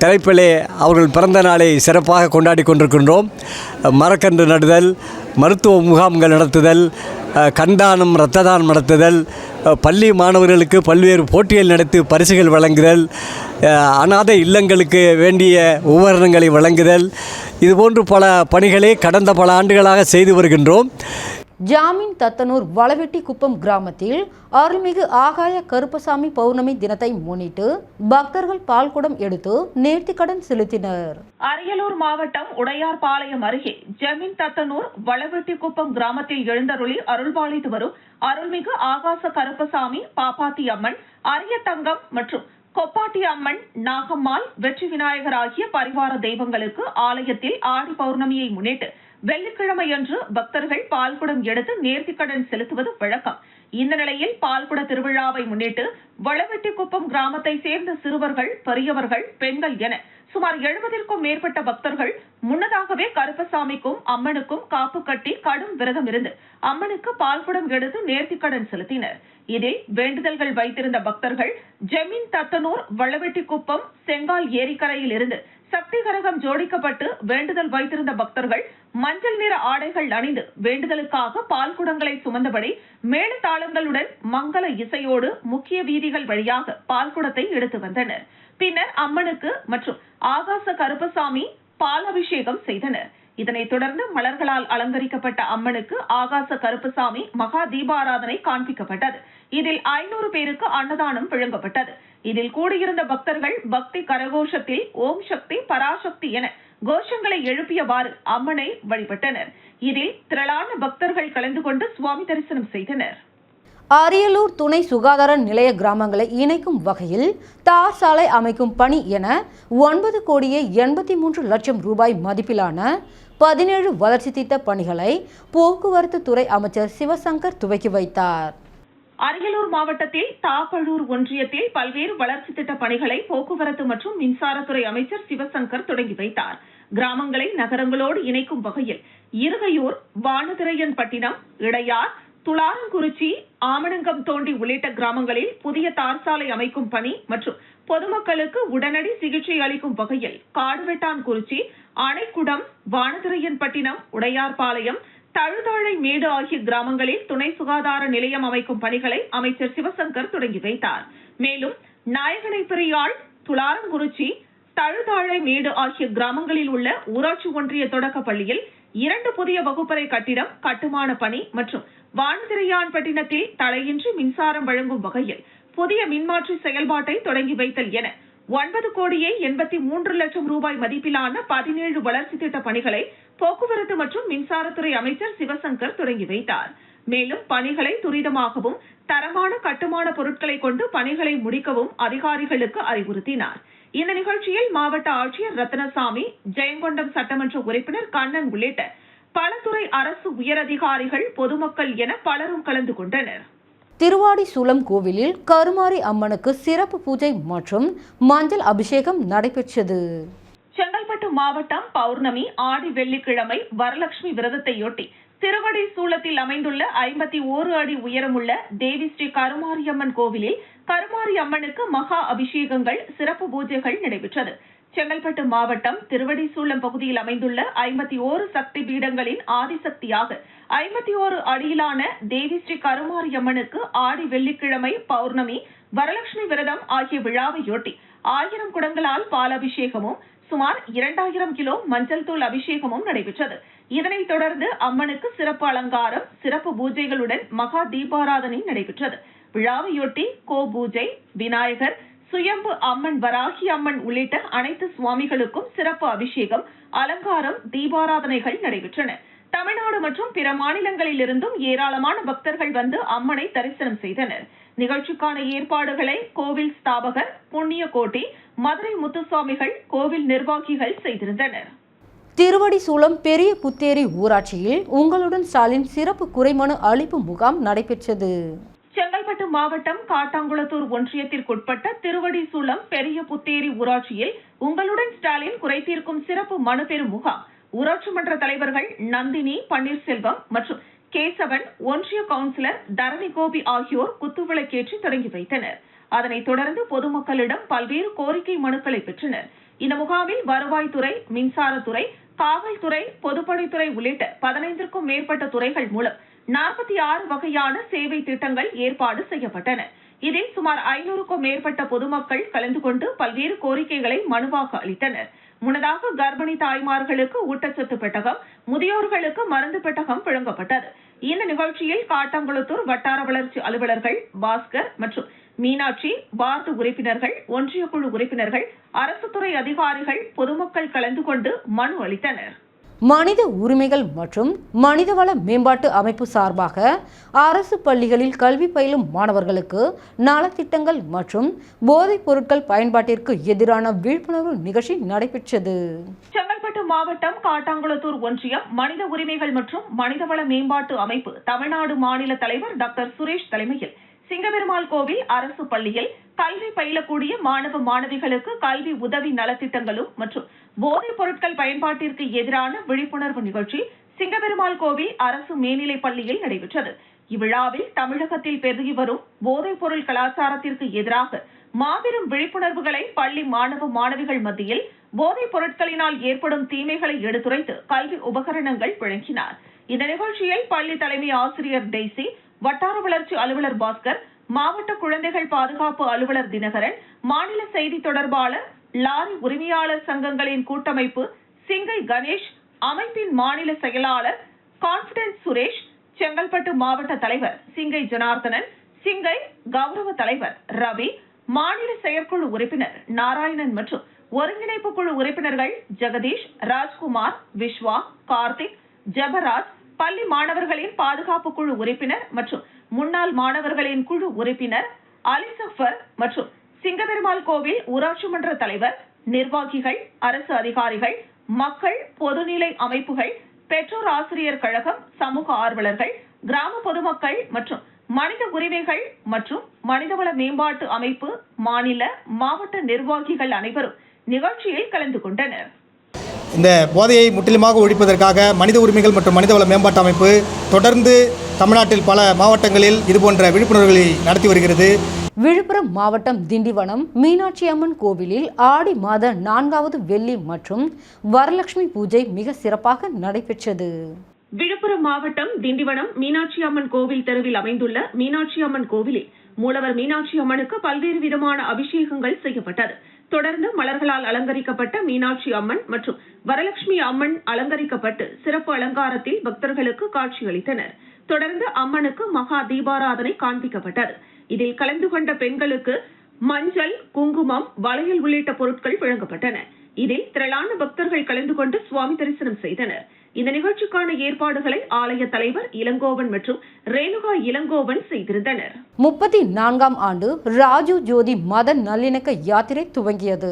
தலைப்பிலே அவர்கள் பிறந்த நாளை சிறப்பாக கொண்டாடி கொண்டிருக்கின்றோம். மரக்கன்று நடுதல், மருத்துவ முகாம்கள் நடத்துதல், கண்தானம், இரத்த தானம் நடத்துதல், பள்ளி மாணவர்களுக்கு பல்வேறு போட்டிகள் நடத்தி பரிசுகள் வழங்குதல், அனாதை இல்லங்களுக்கு வேண்டிய உபகரணங்களை வழங்குதல், இதுபோன்று பல பணிகளை கடந்த பல ஆண்டுகளாக செய்து வருகின்றோம். ஜாமீன் தத்தனூர் வளவெட்டிக்குப்பம் கிராமத்தில் அருள்மிகு ஆகாய கருப்பசாமி பௌர்ணமி தினத்தை முன்னிட்டு பக்தர்கள் பால்குடம் எடுத்து நேர்த்திக்கடன் செலுத்தினர். அரியலூர் மாவட்டம் உடையார்பாளையம் அருகே ஜமீன் தத்தனூர் வளவெட்டிக்குப்பம் கிராமத்தில் எழுந்தருளி அருள்பாலித்து வரும் அருள்மிகு ஆகாச கருப்பசாமி, பாப்பாத்தி அம்மன், அரிய தங்கம் மற்றும் கொப்பாட்டி அம்மன், நாகம்மாள், வெற்றி விநாயகர் ஆகிய பரிவார தெய்வங்களுக்கு ஆலயத்தில் ஆடி பௌர்ணமியை முன்னிட்டு வெள்ளிக்கிழமையன்று பக்தர்கள் பால்குடம் எடுத்து நேர்த்திக்கடன் செலுத்துவது வழக்கம். இந்த நிலையில் பால்குட திருவிழாவை முன்னிட்டு வளவெட்டிக்குப்பம் கிராமத்தை சேர்ந்த சிறுவர்கள், பெரியவர்கள், பெண்கள் என சுமார் 70ற்கும் மேற்பட்ட பக்தர்கள் முன்னதாகவே கருப்பசாமிக்கும் அம்மனுக்கும் காப்பு கட்டி கடும் விரதம் இருந்து அம்மனுக்கு பால்குடம் எடுத்து நேர்த்திக்கடன் செலுத்தினர். இதில் வேண்டுதல்கள் வைத்திருந்த பக்தர்கள் ஜமீன் தத்தனூர் வளவெட்டிக்குப்பம் செங்கால் ஏரிக்கரையில் இருந்து சக்தி கரகம் ஜோடிக்கப்பட்டு வேண்டுதல் வைத்திருந்த பக்தர்கள் மஞ்சள் நிற ஆடைகள் அணிந்து வேண்டுதலுக்காக பால்குடங்களை சுமந்தபடி மேளதாளங்களுடன் மங்கள இசையோடு முக்கிய வீதிகள் வழியாக பால்குடத்தை எடுத்து வந்தனர். பின்னர் அம்மனுக்கு மற்றும் ஆகாச கருப்பசாமி பால் அபிஷேகம் செய்தனர். இதனைத் தொடர்ந்து மலர்களால் அலங்கரிக்கப்பட்ட அம்மனுக்கு ஆகாச கருப்பசாமி மகா தீபாராதனை காண்பிக்கப்பட்டது. இதில் 500 பேருக்கு அன்னதானம் வழங்கப்பட்டது. இதில் கூடியிருந்த பக்தர்கள் பக்தி கரகோஷத்தில் ஓம் சக்தி பராசக்தி என கோஷங்களை எழுப்பியவாறு அம்மனை வழிபட்டனர். இதில் திரளான பக்தர்கள் கலந்து கொண்டு சுவாமி தரிசனம் செய்தனர். அரியலூர் துணை சுகாதார நிலைய கிராமங்களை இணைக்கும் வகையில் தார் சாலை அமைக்கும் பணி என 9,83,00,000 ரூபாய் மதிப்பிலான 17 வளர்ச்சி திட்ட பணிகளை போக்குவரத்து துறை அமைச்சர் சிவசங்கர் துவக்கி வைத்தார். அரியலூர் மாவட்டத்தில் தாப்பழூர் ஒன்றியத்தில் பல்வேறு வளர்ச்சி திட்ட பணிகளை போக்குவரத்து மற்றும் மின்சாரத்துறை அமைச்சர் சிவசங்கர் தொடங்கி வைத்தார். கிராமங்களை நகரங்களோடு இணைக்கும் வகையில் இருகையூர், வானதிரையன்பட்டினம், இடையார், துளாரங்குறிச்சி, ஆமணங்கம் தோண்டி உள்ளிட்ட கிராமங்களில் புதிய தார் சாலை அமைக்கும் பணி மற்றும் பொதுமக்களுக்கு உடனடி சிகிச்சை அளிக்கும் வகையில் காடுவெட்டான்குறிச்சி, அணைக்குடம், வானதிரையன்பட்டினம், உடையார்பாளையம், தழுதாழை மேடு ஆகிய கிராமங்களில் துணை சுகாதார நிலையம் அமைக்கும் பணிகளை அமைச்சர் சிவசங்கர் தொடங்கி வைத்தார். மேலும் நாயகனை பெரியாள், துளாரங்குறிச்சி, தழுதாழை மேடு ஆகிய கிராமங்களில் உள்ள ஊராட்சி ஒன்றிய தொடக்க பள்ளியில் 2 புதிய வகுப்பறை கட்டிடம் கட்டுமான பணி மற்றும் வானதிரையான்பட்டினத்தில் தடையின்றி மின்சாரம் வழங்கும் வகையில் புதிய மின்மாற்றி செயல்பாட்டை தொடங்கி வைத்தல் என 9,83,00,000 ரூபாய் மதிப்பிலான 17 வளர்ச்சி திட்ட பணிகளை போக்குவரத்து மற்றும் மின்சாரத்துறை அமைச்சர் சிவசங்கர் தொடங்கி வைத்தார். மேலும் பணிகளை துரிதமாகவும் தரமான கட்டுமான பொருட்களை கொண்டு பணிகளை முடிக்கவும் அதிகாரிகளுக்கு அறிவுறுத்தினார். இந்த நிகழ்ச்சியில் மாவட்ட ஆட்சியர் ரத்னசாமி, ஜெயங்கொண்டம் சட்டமன்ற உறுப்பினர் கண்ணன் உள்ளிட்ட பல துறை அரசு உயரதிகாரிகள், பொதுமக்கள் என பலரும் கலந்து கொண்டனர். திருவாடி சூலம் கோவிலில் கருமாரி அம்மனுக்கு சிறப்பு பூஜை மற்றும் மஞ்சள் அபிஷேகம் நடைபெற்றது. செங்கல்பட்டு மாவட்டம் பௌர்ணமி, ஆடி வெள்ளிக்கிழமை வரலட்சுமி விரதத்தையொட்டி திருவடி சூலத்தில் அமைந்துள்ள 51 அடி உயரமுள்ள தேவி ஸ்ரீ கருமாரியம்மன் கோவிலில் கருமாரி அம்மனுக்கு மகா அபிஷேகங்கள், சிறப்பு பூஜைகள் நடைபெற்றது. செங்கல்பட்டு மாவட்டம் திருவடி சூலம் பகுதியில் அமைந்துள்ள 51 சக்தி பீடங்களின் ஆதிசக்தியாக 51 அடியிலான தேவி ஸ்ரீ கருமாரியம்மனுக்கு ஆடி வெள்ளிக்கிழமை, பௌர்ணமி, வரலட்சுமி விரதம் ஆகிய விழாவையொட்டி 1000 குடங்களால் பால் அபிஷேகமும் சுமார் 2000 கிலோ மஞ்சள் தூள் அபிஷேகமும் நடைபெற்றது. இதனைத் தொடர்ந்து அம்மனுக்கு சிறப்பு அலங்காரம், சிறப்பு பூஜைகளுடன் மகா தீபாராதனை நடைபெற்றது. விழாவையொட்டி கோ பூஜை, விநாயகர், சுயம்பு அம்மன், வராகி அம்மன் உள்ளிட்ட அனைத்து சுவாமிகளுக்கும் சிறப்பு அபிஷேகம், அலங்காரம், தீபாராதனைகள் நடைபெற்றன. தமிழ்நாடு மற்றும் பிற மாநிலங்களில் இருந்தும் ஏராளமான பக்தர்கள் வந்து அம்மனை தரிசனம் செய்தனர். நிகழ்ச்சிக்கான ஏற்பாடுகளை கோவில் ஸ்தாபகர் புண்ணிய கோட்டி, மதுரை முத்துசுவாமிகள், கோவில் நிர்வாகிகள் செய்திருந்தனர். திருவடி சூலம் பெரிய புத்தேரி ஊராட்சியில் உங்களுடன் ஸ்டாலின் சிறப்பு குறைமனு அளிப்பு முகாம் நடைபெற்றது. செங்கல்பட்டு மாவட்டம் காட்டாங்குளத்தூர் ஒன்றியத்திற்குட்பட்ட திருவடி சூலம் பெரிய புத்தேரி ஊராட்சியில் உங்களுடன் ஸ்டாலின் குறை தீர்க்கும் சிறப்பு மனு பெறும் முகாம் ஊராட்சி மன்ற தலைவர்கள் நந்தினி, பன்னீர்செல்வம் மற்றும் கேசவன், ஒன்றிய கவுன்சிலர் தரணி கோபி ஆகியோர் குத்துவிளக்கேற்றி தொடங்கி வைத்தனர். அதனைத் தொடர்ந்து பொதுமக்களிடம் பல்வேறு கோரிக்கை மனுக்களை பெற்றனர். இந்த முகாமில் வருவாய்த்துறை, மின்சாரத்துறை, காவல்துறை, பொதுப்பணித்துறை உள்ளிட்ட 15க்கும் மேற்பட்ட துறைகள் மூலம் 46 வகையான சேவை திட்டங்கள் ஏற்பாடு செய்யப்பட்டன. இதில் சுமார் 500க்கும் மேற்பட்ட பொதுமக்கள் கலந்து கொண்டு பல்வேறு கோரிக்கைகளை மனுவாக அளித்தனர். முன்னதாக கர்ப்பிணி தாய்மார்களுக்கு ஊட்டச்சத்து பெட்டகம், முதியோர்களுக்கு மருந்து பெட்டகம் வழங்கப்பட்டது. இந்த நிகழ்ச்சியில் காட்டாங்குளத்தூர் வட்டார வளர்ச்சி அலுவலர்கள் பாஸ்கர் மற்றும் மீனாட்சி, வார்டு உறுப்பினர்கள், ஒன்றிய குழு உறுப்பினர்கள், அரசு துறை அதிகாரிகள், பொதுமக்கள் கலந்து கொண்டு மனு அளித்தனர். மனித உரிமைகள் மற்றும் மனிதவள மேம்பாட்டு அமைப்பு சார்பாக அரசு பள்ளிகளில் கல்வி பயிலும் மாணவர்களுக்கு நலத்திட்டங்கள் மற்றும் போதைப் பொருட்கள் பயன்பாட்டிற்கு எதிரான விழிப்புணர்வு நிகழ்ச்சி நடைபெற்றது. செங்கல்பட்டு மாவட்டம் காட்டாங்குளத்தூர் ஒன்றியம் மனித உரிமைகள் மற்றும் மனிதவள மேம்பாட்டு அமைப்பு தமிழ்நாடு மாநில தலைவர் டாக்டர் சுரேஷ் தலைமையில் சிங்கபெருமாள் கோவில் அரசு பள்ளியில் கல்வி பயிலக்கூடிய மாணவ மாணவிகளுக்கு கல்வி உதவி நலத்திட்டங்களும் மற்றும் போதைப் பொருட்கள் பயன்பாட்டிற்கு எதிரான விழிப்புணர்வு நிகழ்ச்சி சிங்கபெருமாள் கோவில் அரசு மேல்நிலைப் பள்ளியில் நடைபெற்றது. இவ்விழாவில் தமிழகத்தில் பெருகி வரும் போதைப் பொருள் கலாச்சாரத்திற்கு எதிராக மாபெரும் விழிப்புணர்வுகளை பள்ளி மாணவ மாணவிகள் மத்தியில் போதைப் பொருட்களினால் ஏற்படும் தீமைகளை எடுத்துரைத்து கல்வி உபகரணங்கள் வழங்கினார். இந்த நிகழ்ச்சியில் பள்ளி தலைமை ஆசிரியர் டெய்சி, வட்டார வளர்ச்சி அலுவலர் பாஸ்கர், மாவட்ட குழந்தைகள் பாதுகாப்பு அலுவலர் தினகரன், மாநில செய்தி தொடர்பாளர், லாரி உரிமையாளர் சங்கங்களின் கூட்டமைப்பு சிங்கை கணேஷ், அமைப்பின் மாநில செயலாளர் கான்பிடன்ஸ் சுரேஷ், செங்கல்பட்டு மாவட்ட தலைவர் சிங்கை ஜனார்தனன், சிங்கை கௌரவ தலைவர் ரவி, மாநில செயற்குழு உறுப்பினர் நாராயணன் மற்றும் ஒருங்கிணைப்பு குழு உறுப்பினர்கள் ஜெகதீஷ், ராஜ்குமார், விஸ்வா, கார்த்திக், ஜெபராஜ், பள்ளி மாணவர்களின் பாதுகாப்பு குழு உறுப்பினர் மற்றும் முன்னாள் மாணவர்களின் குழு உறுப்பினர் அலிசஃபர் மற்றும் சிங்கபெருமாள் கோவில் ஊராட்சி மன்ற தலைவர், நிர்வாகிகள், அரசு அதிகாரிகள், மக்கள், பொதுநிலை அமைப்புகள், பெற்றோர் ஆசிரியர் கழகம், சமூக ஆர்வலர்கள், கிராம பொதுமக்கள் மற்றும் மனித உரிமைகள் மற்றும் மனிதவள மேம்பாட்டு அமைப்பு மாநில, மாவட்ட நிர்வாகிகள் அனைவரும் நிகழ்ச்சியில் கலந்து கொண்டனர். இந்த போதையை முற்றிலுமாக ஒழிப்பதற்காக மனித உரிமைகள் மற்றும் மனிதவள மேம்பாட்டு அமைப்பு தொடர்ந்து தமிழ்நாட்டில் பல மாவட்டங்களில் இதுபோன்ற விழிப்புணர்வுகளை நடத்தி வருகிறது. விழுப்புரம் மாவட்டம் திண்டிவனம் மீனாட்சி அம்மன் கோவிலில் ஆடி மாத 4வது வெள்ளி மற்றும் வரலட்சுமி பூஜை மிக சிறப்பாக நடைபெற்றது. விழுப்புரம் மாவட்டம் திண்டிவனம் மீனாட்சி அம்மன் கோவில் தெருவில் அமைந்துள்ள மீனாட்சி அம்மன் கோவிலில் மூலவர் மீனாட்சி அம்மனுக்கு பல்வேறு விதமான அபிஷேகங்கள் செய்யப்பட்டது. தொடர்ந்து மலர்களால் அலங்கரிக்கப்பட்ட மீனாட்சி அம்மன் மற்றும் வரலட்சுமி அம்மன் அலங்கரிக்கப்பட்டு சிறப்பு அலங்காரத்தில் பக்தர்களுக்கு காட்சியளித்தனர். தொடர்ந்து அம்மனுக்கு மகா தீபாராதனை காண்பிக்கப்பட்டது. இதில் கலந்து கொண்ட பெண்களுக்கு மஞ்சள், குங்குமம், வளையல் உள்ளிட்ட பொருட்கள் வழங்கப்பட்டன. இதில் திரளான பக்தர்கள் கலந்து கொண்டு சுவாமி தரிசனம் செய்தனர். இந்த நிகழ்ச்சிக்கான ஏற்பாடுகளை ஆலய தலைவர் இளங்கோவன் மற்றும் ரேணுகா இளங்கோவன் செய்திருந்தனர். 34ஆம் ஆண்டு ராஜீவ் ஜோதி மத நல்லிணக்க யாத்திரை துவங்கியது.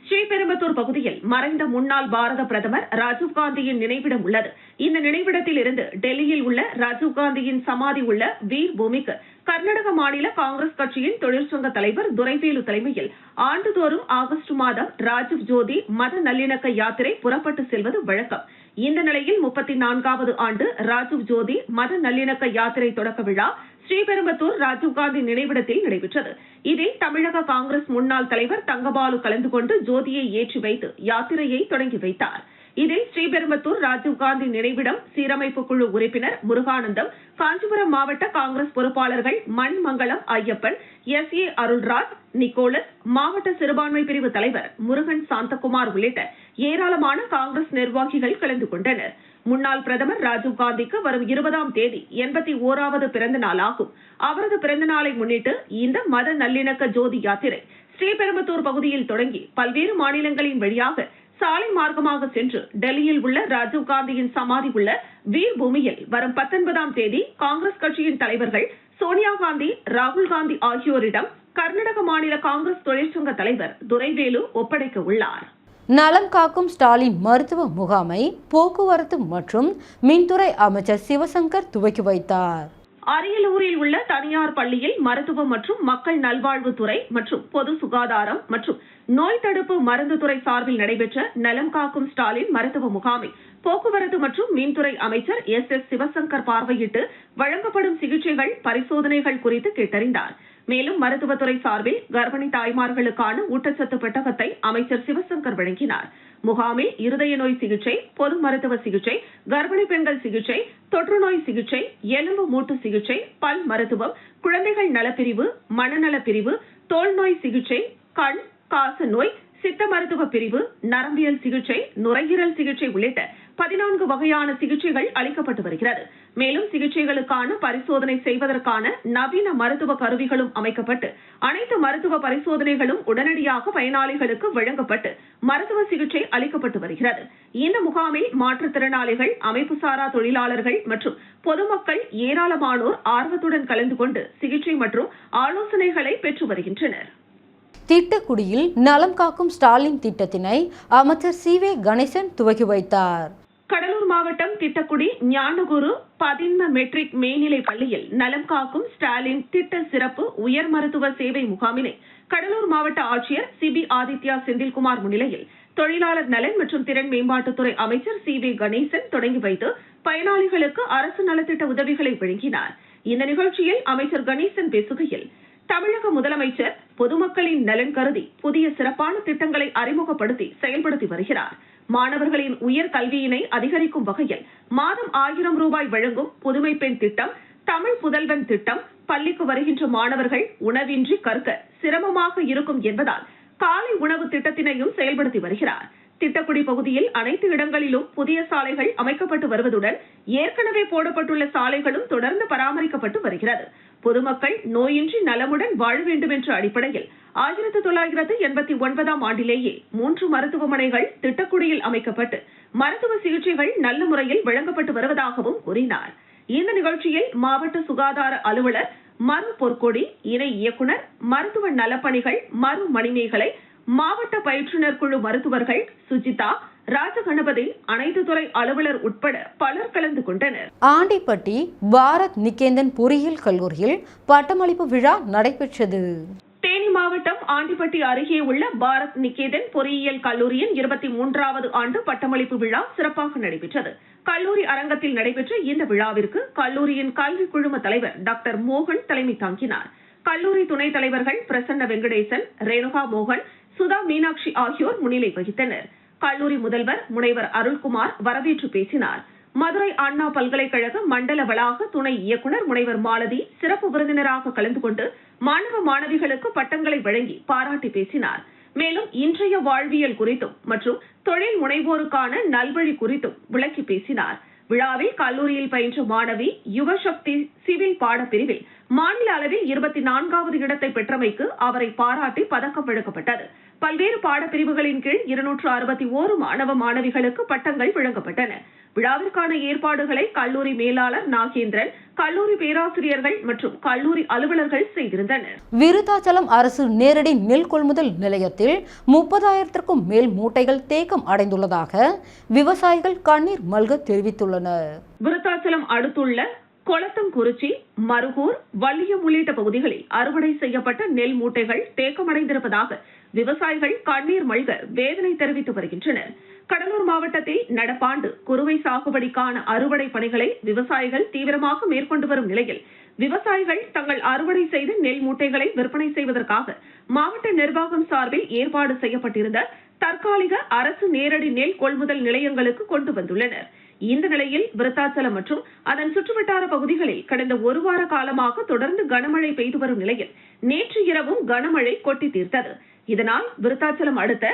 ஸ்ரீபெரும்புதூர் பகுதியில் மறைந்த முன்னாள் பாரத பிரதமர் ராஜீவ்காந்தியின் நினைவிடம் உள்ளது. இந்த நினைவிடத்தில் இருந்து டெல்லியில் உள்ள ராஜீவ்காந்தியின் சமாதி உள்ள வீர் பூமிக்கு கர்நாடக மாநில காங்கிரஸ் கட்சியின் தொழிற்சங்க தலைவர் துரைவேலு தலைமையில் ஆண்டுதோறும் ஆகஸ்ட் மாதம் ராஜீவ் ஜோதி மத நல்லிணக்க யாத்திரை புறப்பட்டு செல்வது வழக்கம். இந்த நிலையில் 34வது ஆண்டு ராஜீவ் ஜோதி மத நல்லிணக்க யாத்திரை தொடக்க விழா ஸ்ரீபெரும்புதூர் ராஜீவ்காந்தி நினைவிடத்தில் நடைபெற்றது. இதில் தமிழக காங்கிரஸ் முன்னாள் தலைவர் தங்கபாலு கலந்து கொண்டு ஜோதியை ஏற்றி வைத்து யாத்திரையை தொடங்கி வைத்தார். இதில் ஸ்ரீபெரும்புதூர் ராஜீவ்காந்தி நினைவிடம் சீரமைப்பு குழு உறுப்பினர் முருகானந்தம், காஞ்சிபுரம் மாவட்ட காங்கிரஸ் பொறுப்பாளர்கள் மணிமங்கலம் ஐயப்பன், SA அருள்ராஜ், நிக்கோலஸ், மாவட்ட சிறுபான்மை பிரிவு தலைவர் முருகன் சாந்தகுமார் உள்ளிட்ட ஏராளமான காங்கிரஸ் நிர்வாகிகள் கலந்து கொண்டனர். முன்னாள் பிரதமர் ராஜீவ்காந்திக்கு வரும் 20ஆம் தேதி 81வது பிறந்த நாளாகும். அவரது பிறந்த நாளை முன்னிட்டு இந்த மத நல்லிணக்க ஜோதி யாத்திரை ஸ்ரீபெரும்புதூர் பகுதியில் தொடங்கி பல்வேறு மாநிலங்களின் வழியாக சாலை மார்க்கமாக சென்று டெல்லியில் உள்ள ராஜீவ்காந்தியின் சமாதி உள்ள வீர் பூமியில் வரும் 19ஆம் தேதி காங்கிரஸ் கட்சியின் தலைவர்கள் சோனியா காந்தி, ராகுல் காந்தி ஆகியோரிடம் கர்நாடக மாநில காங்கிரஸ் தொழிற்சங்க தலைவர் துரைவேலு ஒப்படைக்க உள்ளார். நலம் காக்கும் ஸ்டாலின் மருத்துவ முகாமை போக்குவரத்து மற்றும் மின்துறை அமைச்சர் சிவசங்கர் துவக்கி வைத்தார். அரியலூரில் உள்ள தனியார் பள்ளியில் மருத்துவ மற்றும் மக்கள் நல்வாழ்வுத்துறை மற்றும் பொது சுகாதாரம் மற்றும் நோய் தடுப்பு மருந்து துறை சார்பில் நடைபெற்ற நலம் காக்கும் ஸ்டாலின் மருத்துவ முகாமை போக்குவரத்து மற்றும் மின்துறை அமைச்சர் SS சிவசங்கர் பார்வையிட்டு வழங்கப்படும் சிகிச்சைகள், பரிசோதனைகள் குறித்து கேட்டறிந்தார். மேலும் மருத்துவத்துறை சார்பில் கர்ப்பிணி தாய்மார்களுக்கான ஊட்டச்சத்து பெட்டகத்தை அமைச்சர் சிவசங்கர் வழங்கினார். முகாமில் இருதய நோய் சிகிச்சை, பொது மருத்துவ சிகிச்சை, கர்ப்பிணி பெண்கள் சிகிச்சை, தொற்று நோய் சிகிச்சை, எலும்பு மூட்டு சிகிச்சை, பல் மருத்துவம், குழந்தைகள் நலப்பிரிவு, மனநல பிரிவு, தோல் நோய் சிகிச்சை, கண், காச நோய், சித்த மருத்துவ பிரிவு, நரம்பியல் சிகிச்சை, நுரையீரல் சிகிச்சை உள்ளிட்ட 14 வகையான சிகிச்சைகள் அளிக்கப்பட்டு வருகிறது. மேலும் சிகிச்சைகளுக்கான பரிசோதனை செய்வதற்கான நவீன மருத்துவ கருவிகளும் அமைக்கப்பட்டு அனைத்து மருத்துவ பரிசோதனைகளும் உடனடியாக பயனாளிகளுக்கு வழங்கப்பட்டு மருத்துவ சிகிச்சை அளிக்கப்பட்டு வருகிறது. இந்த முகாமில் மாற்றுத்திறனாளிகள், அமைப்பு சாரா தொழிலாளர்கள் மற்றும் பொதுமக்கள் ஏராளமானோர் ஆர்வத்துடன் கலந்து கொண்டு சிகிச்சை மற்றும் ஆலோசனைகளை பெற்று வருகின்றனர். திட்டக்குடியில் நலம் காக்கும் ஸ்டாலின் திட்டத்தினை அமைச்சர் சி.வே. கணேசன் துவக்கி வைத்தார். கடலூர் மாவட்டம் திட்டக்குடி ஞானகுரு பதின்ம மெட்ரிக் மேல்நிலை பள்ளியில் நலம் காக்கும் ஸ்டாலின் திட்ட சிறப்பு உயர் மருத்துவ சேவை முகாமினை கடலூர் மாவட்ட ஆட்சியர் சி.பி. ஆதித்யா செந்தில்குமார் முன்னிலையில் தொழிலாளர் நலன் மற்றும் திறன் மேம்பாட்டுத்துறை அமைச்சர் சி.வே. கணேசன் தொடங்கி வைத்து பயனாளிகளுக்கு அரசு நலத்திட்ட உதவிகளை வழங்கினார். இந்த நிகழ்ச்சியில் அமைச்சர் கணேசன் பேசுகையில், தமிழக முதலமைச்சர் பொதுமக்களின் நலன் கருதி புதிய சிறப்பான திட்டங்களை அறிமுகப்படுத்தி செயல்படுத்தி வருகிறார். மாணவர்களின் உயர் கல்வியினை அதிகரிக்கும் வகையில் மாதம் 1000 ரூபாய் வழங்கும் புதுமை பெண் திட்டம், தமிழ் புதல்வன் திட்டம், பள்ளிக்கு வருகின்ற மாணவர்கள் உணவின்றி கற்க சிரமமாக இருக்கும் என்பதால் காலை உணவு திட்டத்தினையும் செயல்படுத்தி வருகிறார். திட்டக்குடி பகுதியில் அனைத்து இடங்களிலும் புதிய சாலைகள் அமைக்கப்பட்டு வருவதுடன் ஏற்கனவே போடப்பட்டுள்ள சாலைகளும் தொடர்ந்து பராமரிக்கப்பட்டு வருகிறது. பொதுமக்கள் நோயின்றி நலமுடன் வாழ வேண்டும் என்ற அடிப்படையில் 1989ஆம் ஆண்டிலேயே 3 மருத்துவமனைகள் திட்டக்குடியில் அமைக்கப்பட்டு மருத்துவ சிகிச்சைகள் நல்ல முறையில் வழங்கப்பட்டு வருவதாகவும் கூறினார். இந்த நிகழ்ச்சியில் மாவட்ட சுகாதார அலுவலர் மரு பொற்கொடி, இணை இயக்குனர் மருத்துவ நலப்பணிகள் மரு மணிமேகலை, மாவட்ட பயிற்றுனர் குழு மருத்துவர்கள் சுஜிதா, ராஜகணபதி, அனைத்து துறை அலுவலர் உட்பட பலர் கலந்து கொண்டனர். ஆண்டிப்பட்டி பாரத் நிகேதன் பொறியியல் கல்லூரியில் பட்டமளிப்பு விழா நடைபெற்றது. தேனி மாவட்டம் ஆண்டிப்பட்டி அருகே உள்ள பாரத் நிகேதன் பொறியியல் கல்லூரியின் 23வது ஆண்டு பட்டமளிப்பு விழா சிறப்பாக நடைபெற்றது. கல்லூரி அரங்கத்தில் நடைபெற்ற இந்த விழாவிற்கு கல்லூரியின் கல்வி குழும தலைவர் டாக்டர் மோகன் தலைமை தாங்கினார். கல்லூரி துணைத் தலைவர்கள் பிரசன்ன வெங்கடேசன், ரேணுகா மோகன், சுதா மீனாட்சி ஆகியோர் முன்னிலை வகித்தனர். கல்லூரி முதல்வர் முனைவர் அருள்குமார் வரவேற்று பேசினார். மதுரை அண்ணா பல்கலைக்கழக மண்டல வளாக துணை இயக்குனர் முனைவர் மாலதி சிறப்பு விருந்தினராக கலந்து கொண்டு மாணவ மாணவிகளுக்கு பட்டங்களை வழங்கி பாராட்டி பேசினார். மேலும் இன்றைய வாழ்வியல் குறித்தும் மற்றும் தொழில் முனைவோருக்கான நல்வழி குறித்தும் விளக்கி பேசினார். விழாவில் கல்லூரியில் பயின்ற மாணவி யுவசக்தி சிவில் பாடப்பிரிவில் மாநில அளவில் 24வது இடத்தை பெற்றமைக்கு அவரை பாராட்டி பதக்கம் வழங்கப்பட்டது. பல்வேறு பாடப்பிரிவுகளின் கீழ் 261 மாணவ மாணவிகளுக்கு பட்டங்கள் வழங்கப்பட்டன. விழாவிற்கான ஏற்பாடுகளை கல்லூரி மேலாளர் நாகேந்திரன், கல்லூரி பேராசிரியர்கள் மற்றும் கல்லூரி அலுவலர்கள் செய்திருந்தனர். விருத்தாச்சலம் அரசு நேரடி நெல் கொள்முதல் நிலையத்தில் 30,000க்கும் மேல் மூட்டைகள் தேக்கம் அடைந்துள்ளதாக விவசாயிகள் கண்ணீர் மல்க தெரிவித்துள்ளனர். விருத்தாச்சலம் அடுத்துள்ள கொளத்தங்குறிச்சி, மருகூர், வள்ளியம் உள்ளிட்ட பகுதிகளில் அறுவடை செய்யப்பட்ட நெல் மூட்டைகள் தேக்கமடைந்திருப்பதாக விவசாயிகள் கண்ணீர் மல்க வேதனை தெரிவித்து வருகின்றனர். கடலூர் மாவட்டத்தில் நடப்பாண்டு குறுவை சாகுபடிக்கான அறுவடை பணிகளை விவசாயிகள் தீவிரமாக மேற்கொண்டு வரும் நிலையில் விவசாயிகள் தங்கள் அறுவடை செய்த நெல் மூட்டைகளை விற்பனை செய்வதற்காக மாவட்ட நிர்வாகம் சார்பில் ஏற்பாடு செய்யப்பட்டிருந்த தற்காலிக அரசு நேரடி நெல் கொள்முதல் நிலையங்களுக்கு கொண்டு வந்துள்ளனர். இந்த நிலையில் விருத்தாச்சலம் மற்றும் அதன் சுற்றுவட்டார பகுதிகளில் கடந்த 1 வார காலமாக தொடர்ந்து கனமழை பெய்து வரும் நிலையில் நேற்று இரவும் கனமழை கொட்டி தீர்த்தது. இதனால் விருத்தாச்சலம் அடுத்த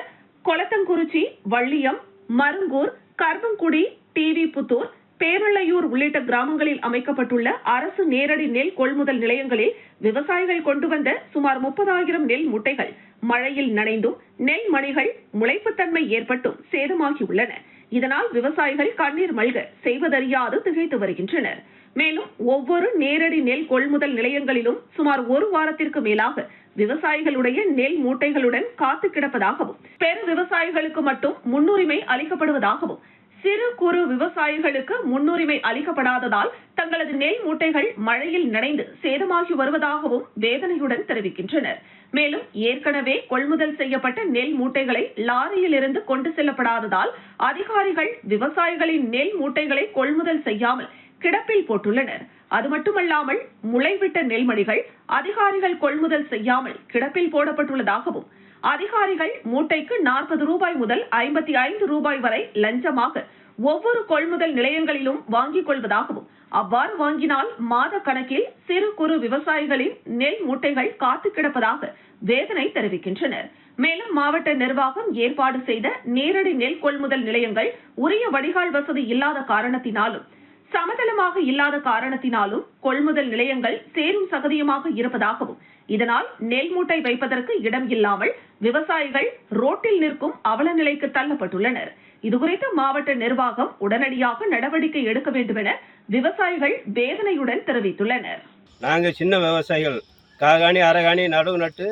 கொளத்தங்குறிச்சி, வள்ளியம், மருங்கூர், கர்பங்குடி, டிவி புத்தூர், பேரள்ளையூர் உள்ளிட்ட கிராமங்களில் அமைக்கப்பட்டுள்ள அரசு நேரடி நெல் கொள்முதல் நிலையங்களில் விவசாயிகள் கொண்டு வந்த சுமார் 30,000 நெல் மூட்டைகள் மழையில் நனைந்தும் நெல் மணிகள் முளைப்புத்தன்மை ஏற்பட்டும் சேதமாகியுள்ளன. இதனால் விவசாயிகள் கண்ணீர் மல்க செய்வதறியாது திகைத்து வருகின்றனர். மேலும் ஒவ்வொரு நேரடி நெல் கொள்முதல் நிலையங்களிலும் சுமார் 1 வாரத்திற்கு மேலாக விவசாயிகளுடைய நெல் மூட்டைகளுடன் காத்து கிடப்பதாகவும், பெரு விவசாயிகளுக்கு மட்டும் முன்னுரிமை அளிக்கப்படுவதாகவும், சிறு குறு விவசாயிகளுக்கு முன்னுரிமை அளிக்கப்படாததால் தங்களது நெல் மூட்டைகள் மழையில் நனைந்து சேதமாகி வருவதாகவும் வேதனையுடன் தெரிவிக்கின்றனர். மேலும் ஏற்கனவே கொள்முதல் செய்யப்பட்ட நெல் மூட்டைகளை லாரியில் இருந்து கொண்டு செல்லப்படாததால் அதிகாரிகள் விவசாயிகளின் நெல் மூட்டைகளை கொள்முதல் செய்யாமல் கிடப்பில் போட்டுள்ளனர். அது மட்டுமல்லாமல் முளைவிட்ட நெல்மணிகள் அதிகாரிகள் கொள்முதல் செய்யாமல் கிடப்பில் போடப்பட்டுள்ளதாகவும் அதிகாரிகள் மூட்டைக்கு 40 ரூபாய் முதல் 55 ரூபாய் வரை லஞ்சமாக ஒவ்வொரு கொள்முதல் நிலையங்களிலும் வாங்கிக் கொள்வதாகவும் அவ்வாறு வாங்கினால் மாத கணக்கில் சிறு குறு விவசாயிகளின் நெல் மூட்டைகள் காத்து கிடப்பதாக வேதனை தெரிவிக்கின்றனர். மேலும் மாவட்ட நிர்வாகம் ஏற்பாடு செய்த நேரடி நெல் கொள்முதல் நிலையங்கள் உரிய வடிகால் வசதி இல்லாத காரணத்தினாலும் சமதளமாக இல்லாத காரணத்தினாலும் கொள்முதல் நிலையங்கள் சேரும் சகதியுமாக இருப்பதாகவும் இதனால் நெல் மூட்டை வைப்பதற்கு இடம் இல்லாமல் விவசாயிகள் ரோட்டில் நிற்கும் அவல நிலைக்கு தள்ளப்பட்டுள்ளனர். இதுகுறித்து மாவட்ட நிர்வாகம் உடனடியாக நடவடிக்கை எடுக்க வேண்டும் என விவசாயிகள் வேதனையுடன் தெரிவித்துள்ளனர். நாங்கள் சின்ன விவசாயிகள் காகாணி அரகாணி நடுவு நட்டு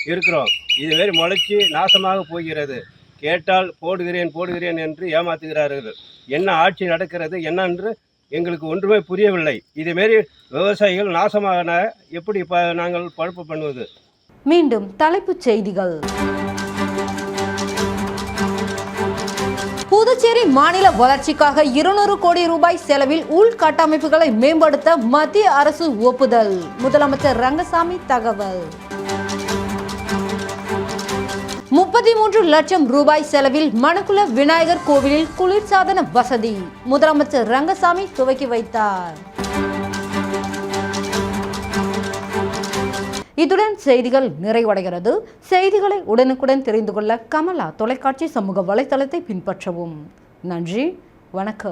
இருக்கிறோம். இதுமாரி முளைச்சி நாசமாக போகிறது. கேட்டால் போடுகிறேன் என்று ஏமாத்துகிறார்கள். என்ன ஆட்சி நடக்கிறது என்னென்று எங்களுக்கு ஒன்றுமே புரியவில்லை. இதுமாரி விவசாயிகள் நாசமான எப்படி நாங்கள் பழுப்பு பண்ணுவது? மீண்டும் தலைப்புச் செய்திகள். புதுச்சேரி மாநில வளர்ச்சிக்காக 200 கோடி ரூபாய் செலவில் உள்கட்டமைப்புகளை மேம்படுத்த மத்திய அரசு ஒப்புதல். முதலமைச்சர் ரங்கசாமி தகவல். 33 லட்சம் ரூபாய் செலவில் மணக்குள விநாயகர் கோவிலில் குளிர்சாதன வசதி. முதலமைச்சர் ரங்கசாமி துவக்கி வைத்தார். இத்துடன் செய்திகள் நிறைவடைகிறது. செய்திகளை உடனுக்குடன் தெரிந்து கொள்ள கமலா தொலைக்காட்சி சமூக வலைதளத்தை பின்பற்றவும். நன்றி, வணக்கம்.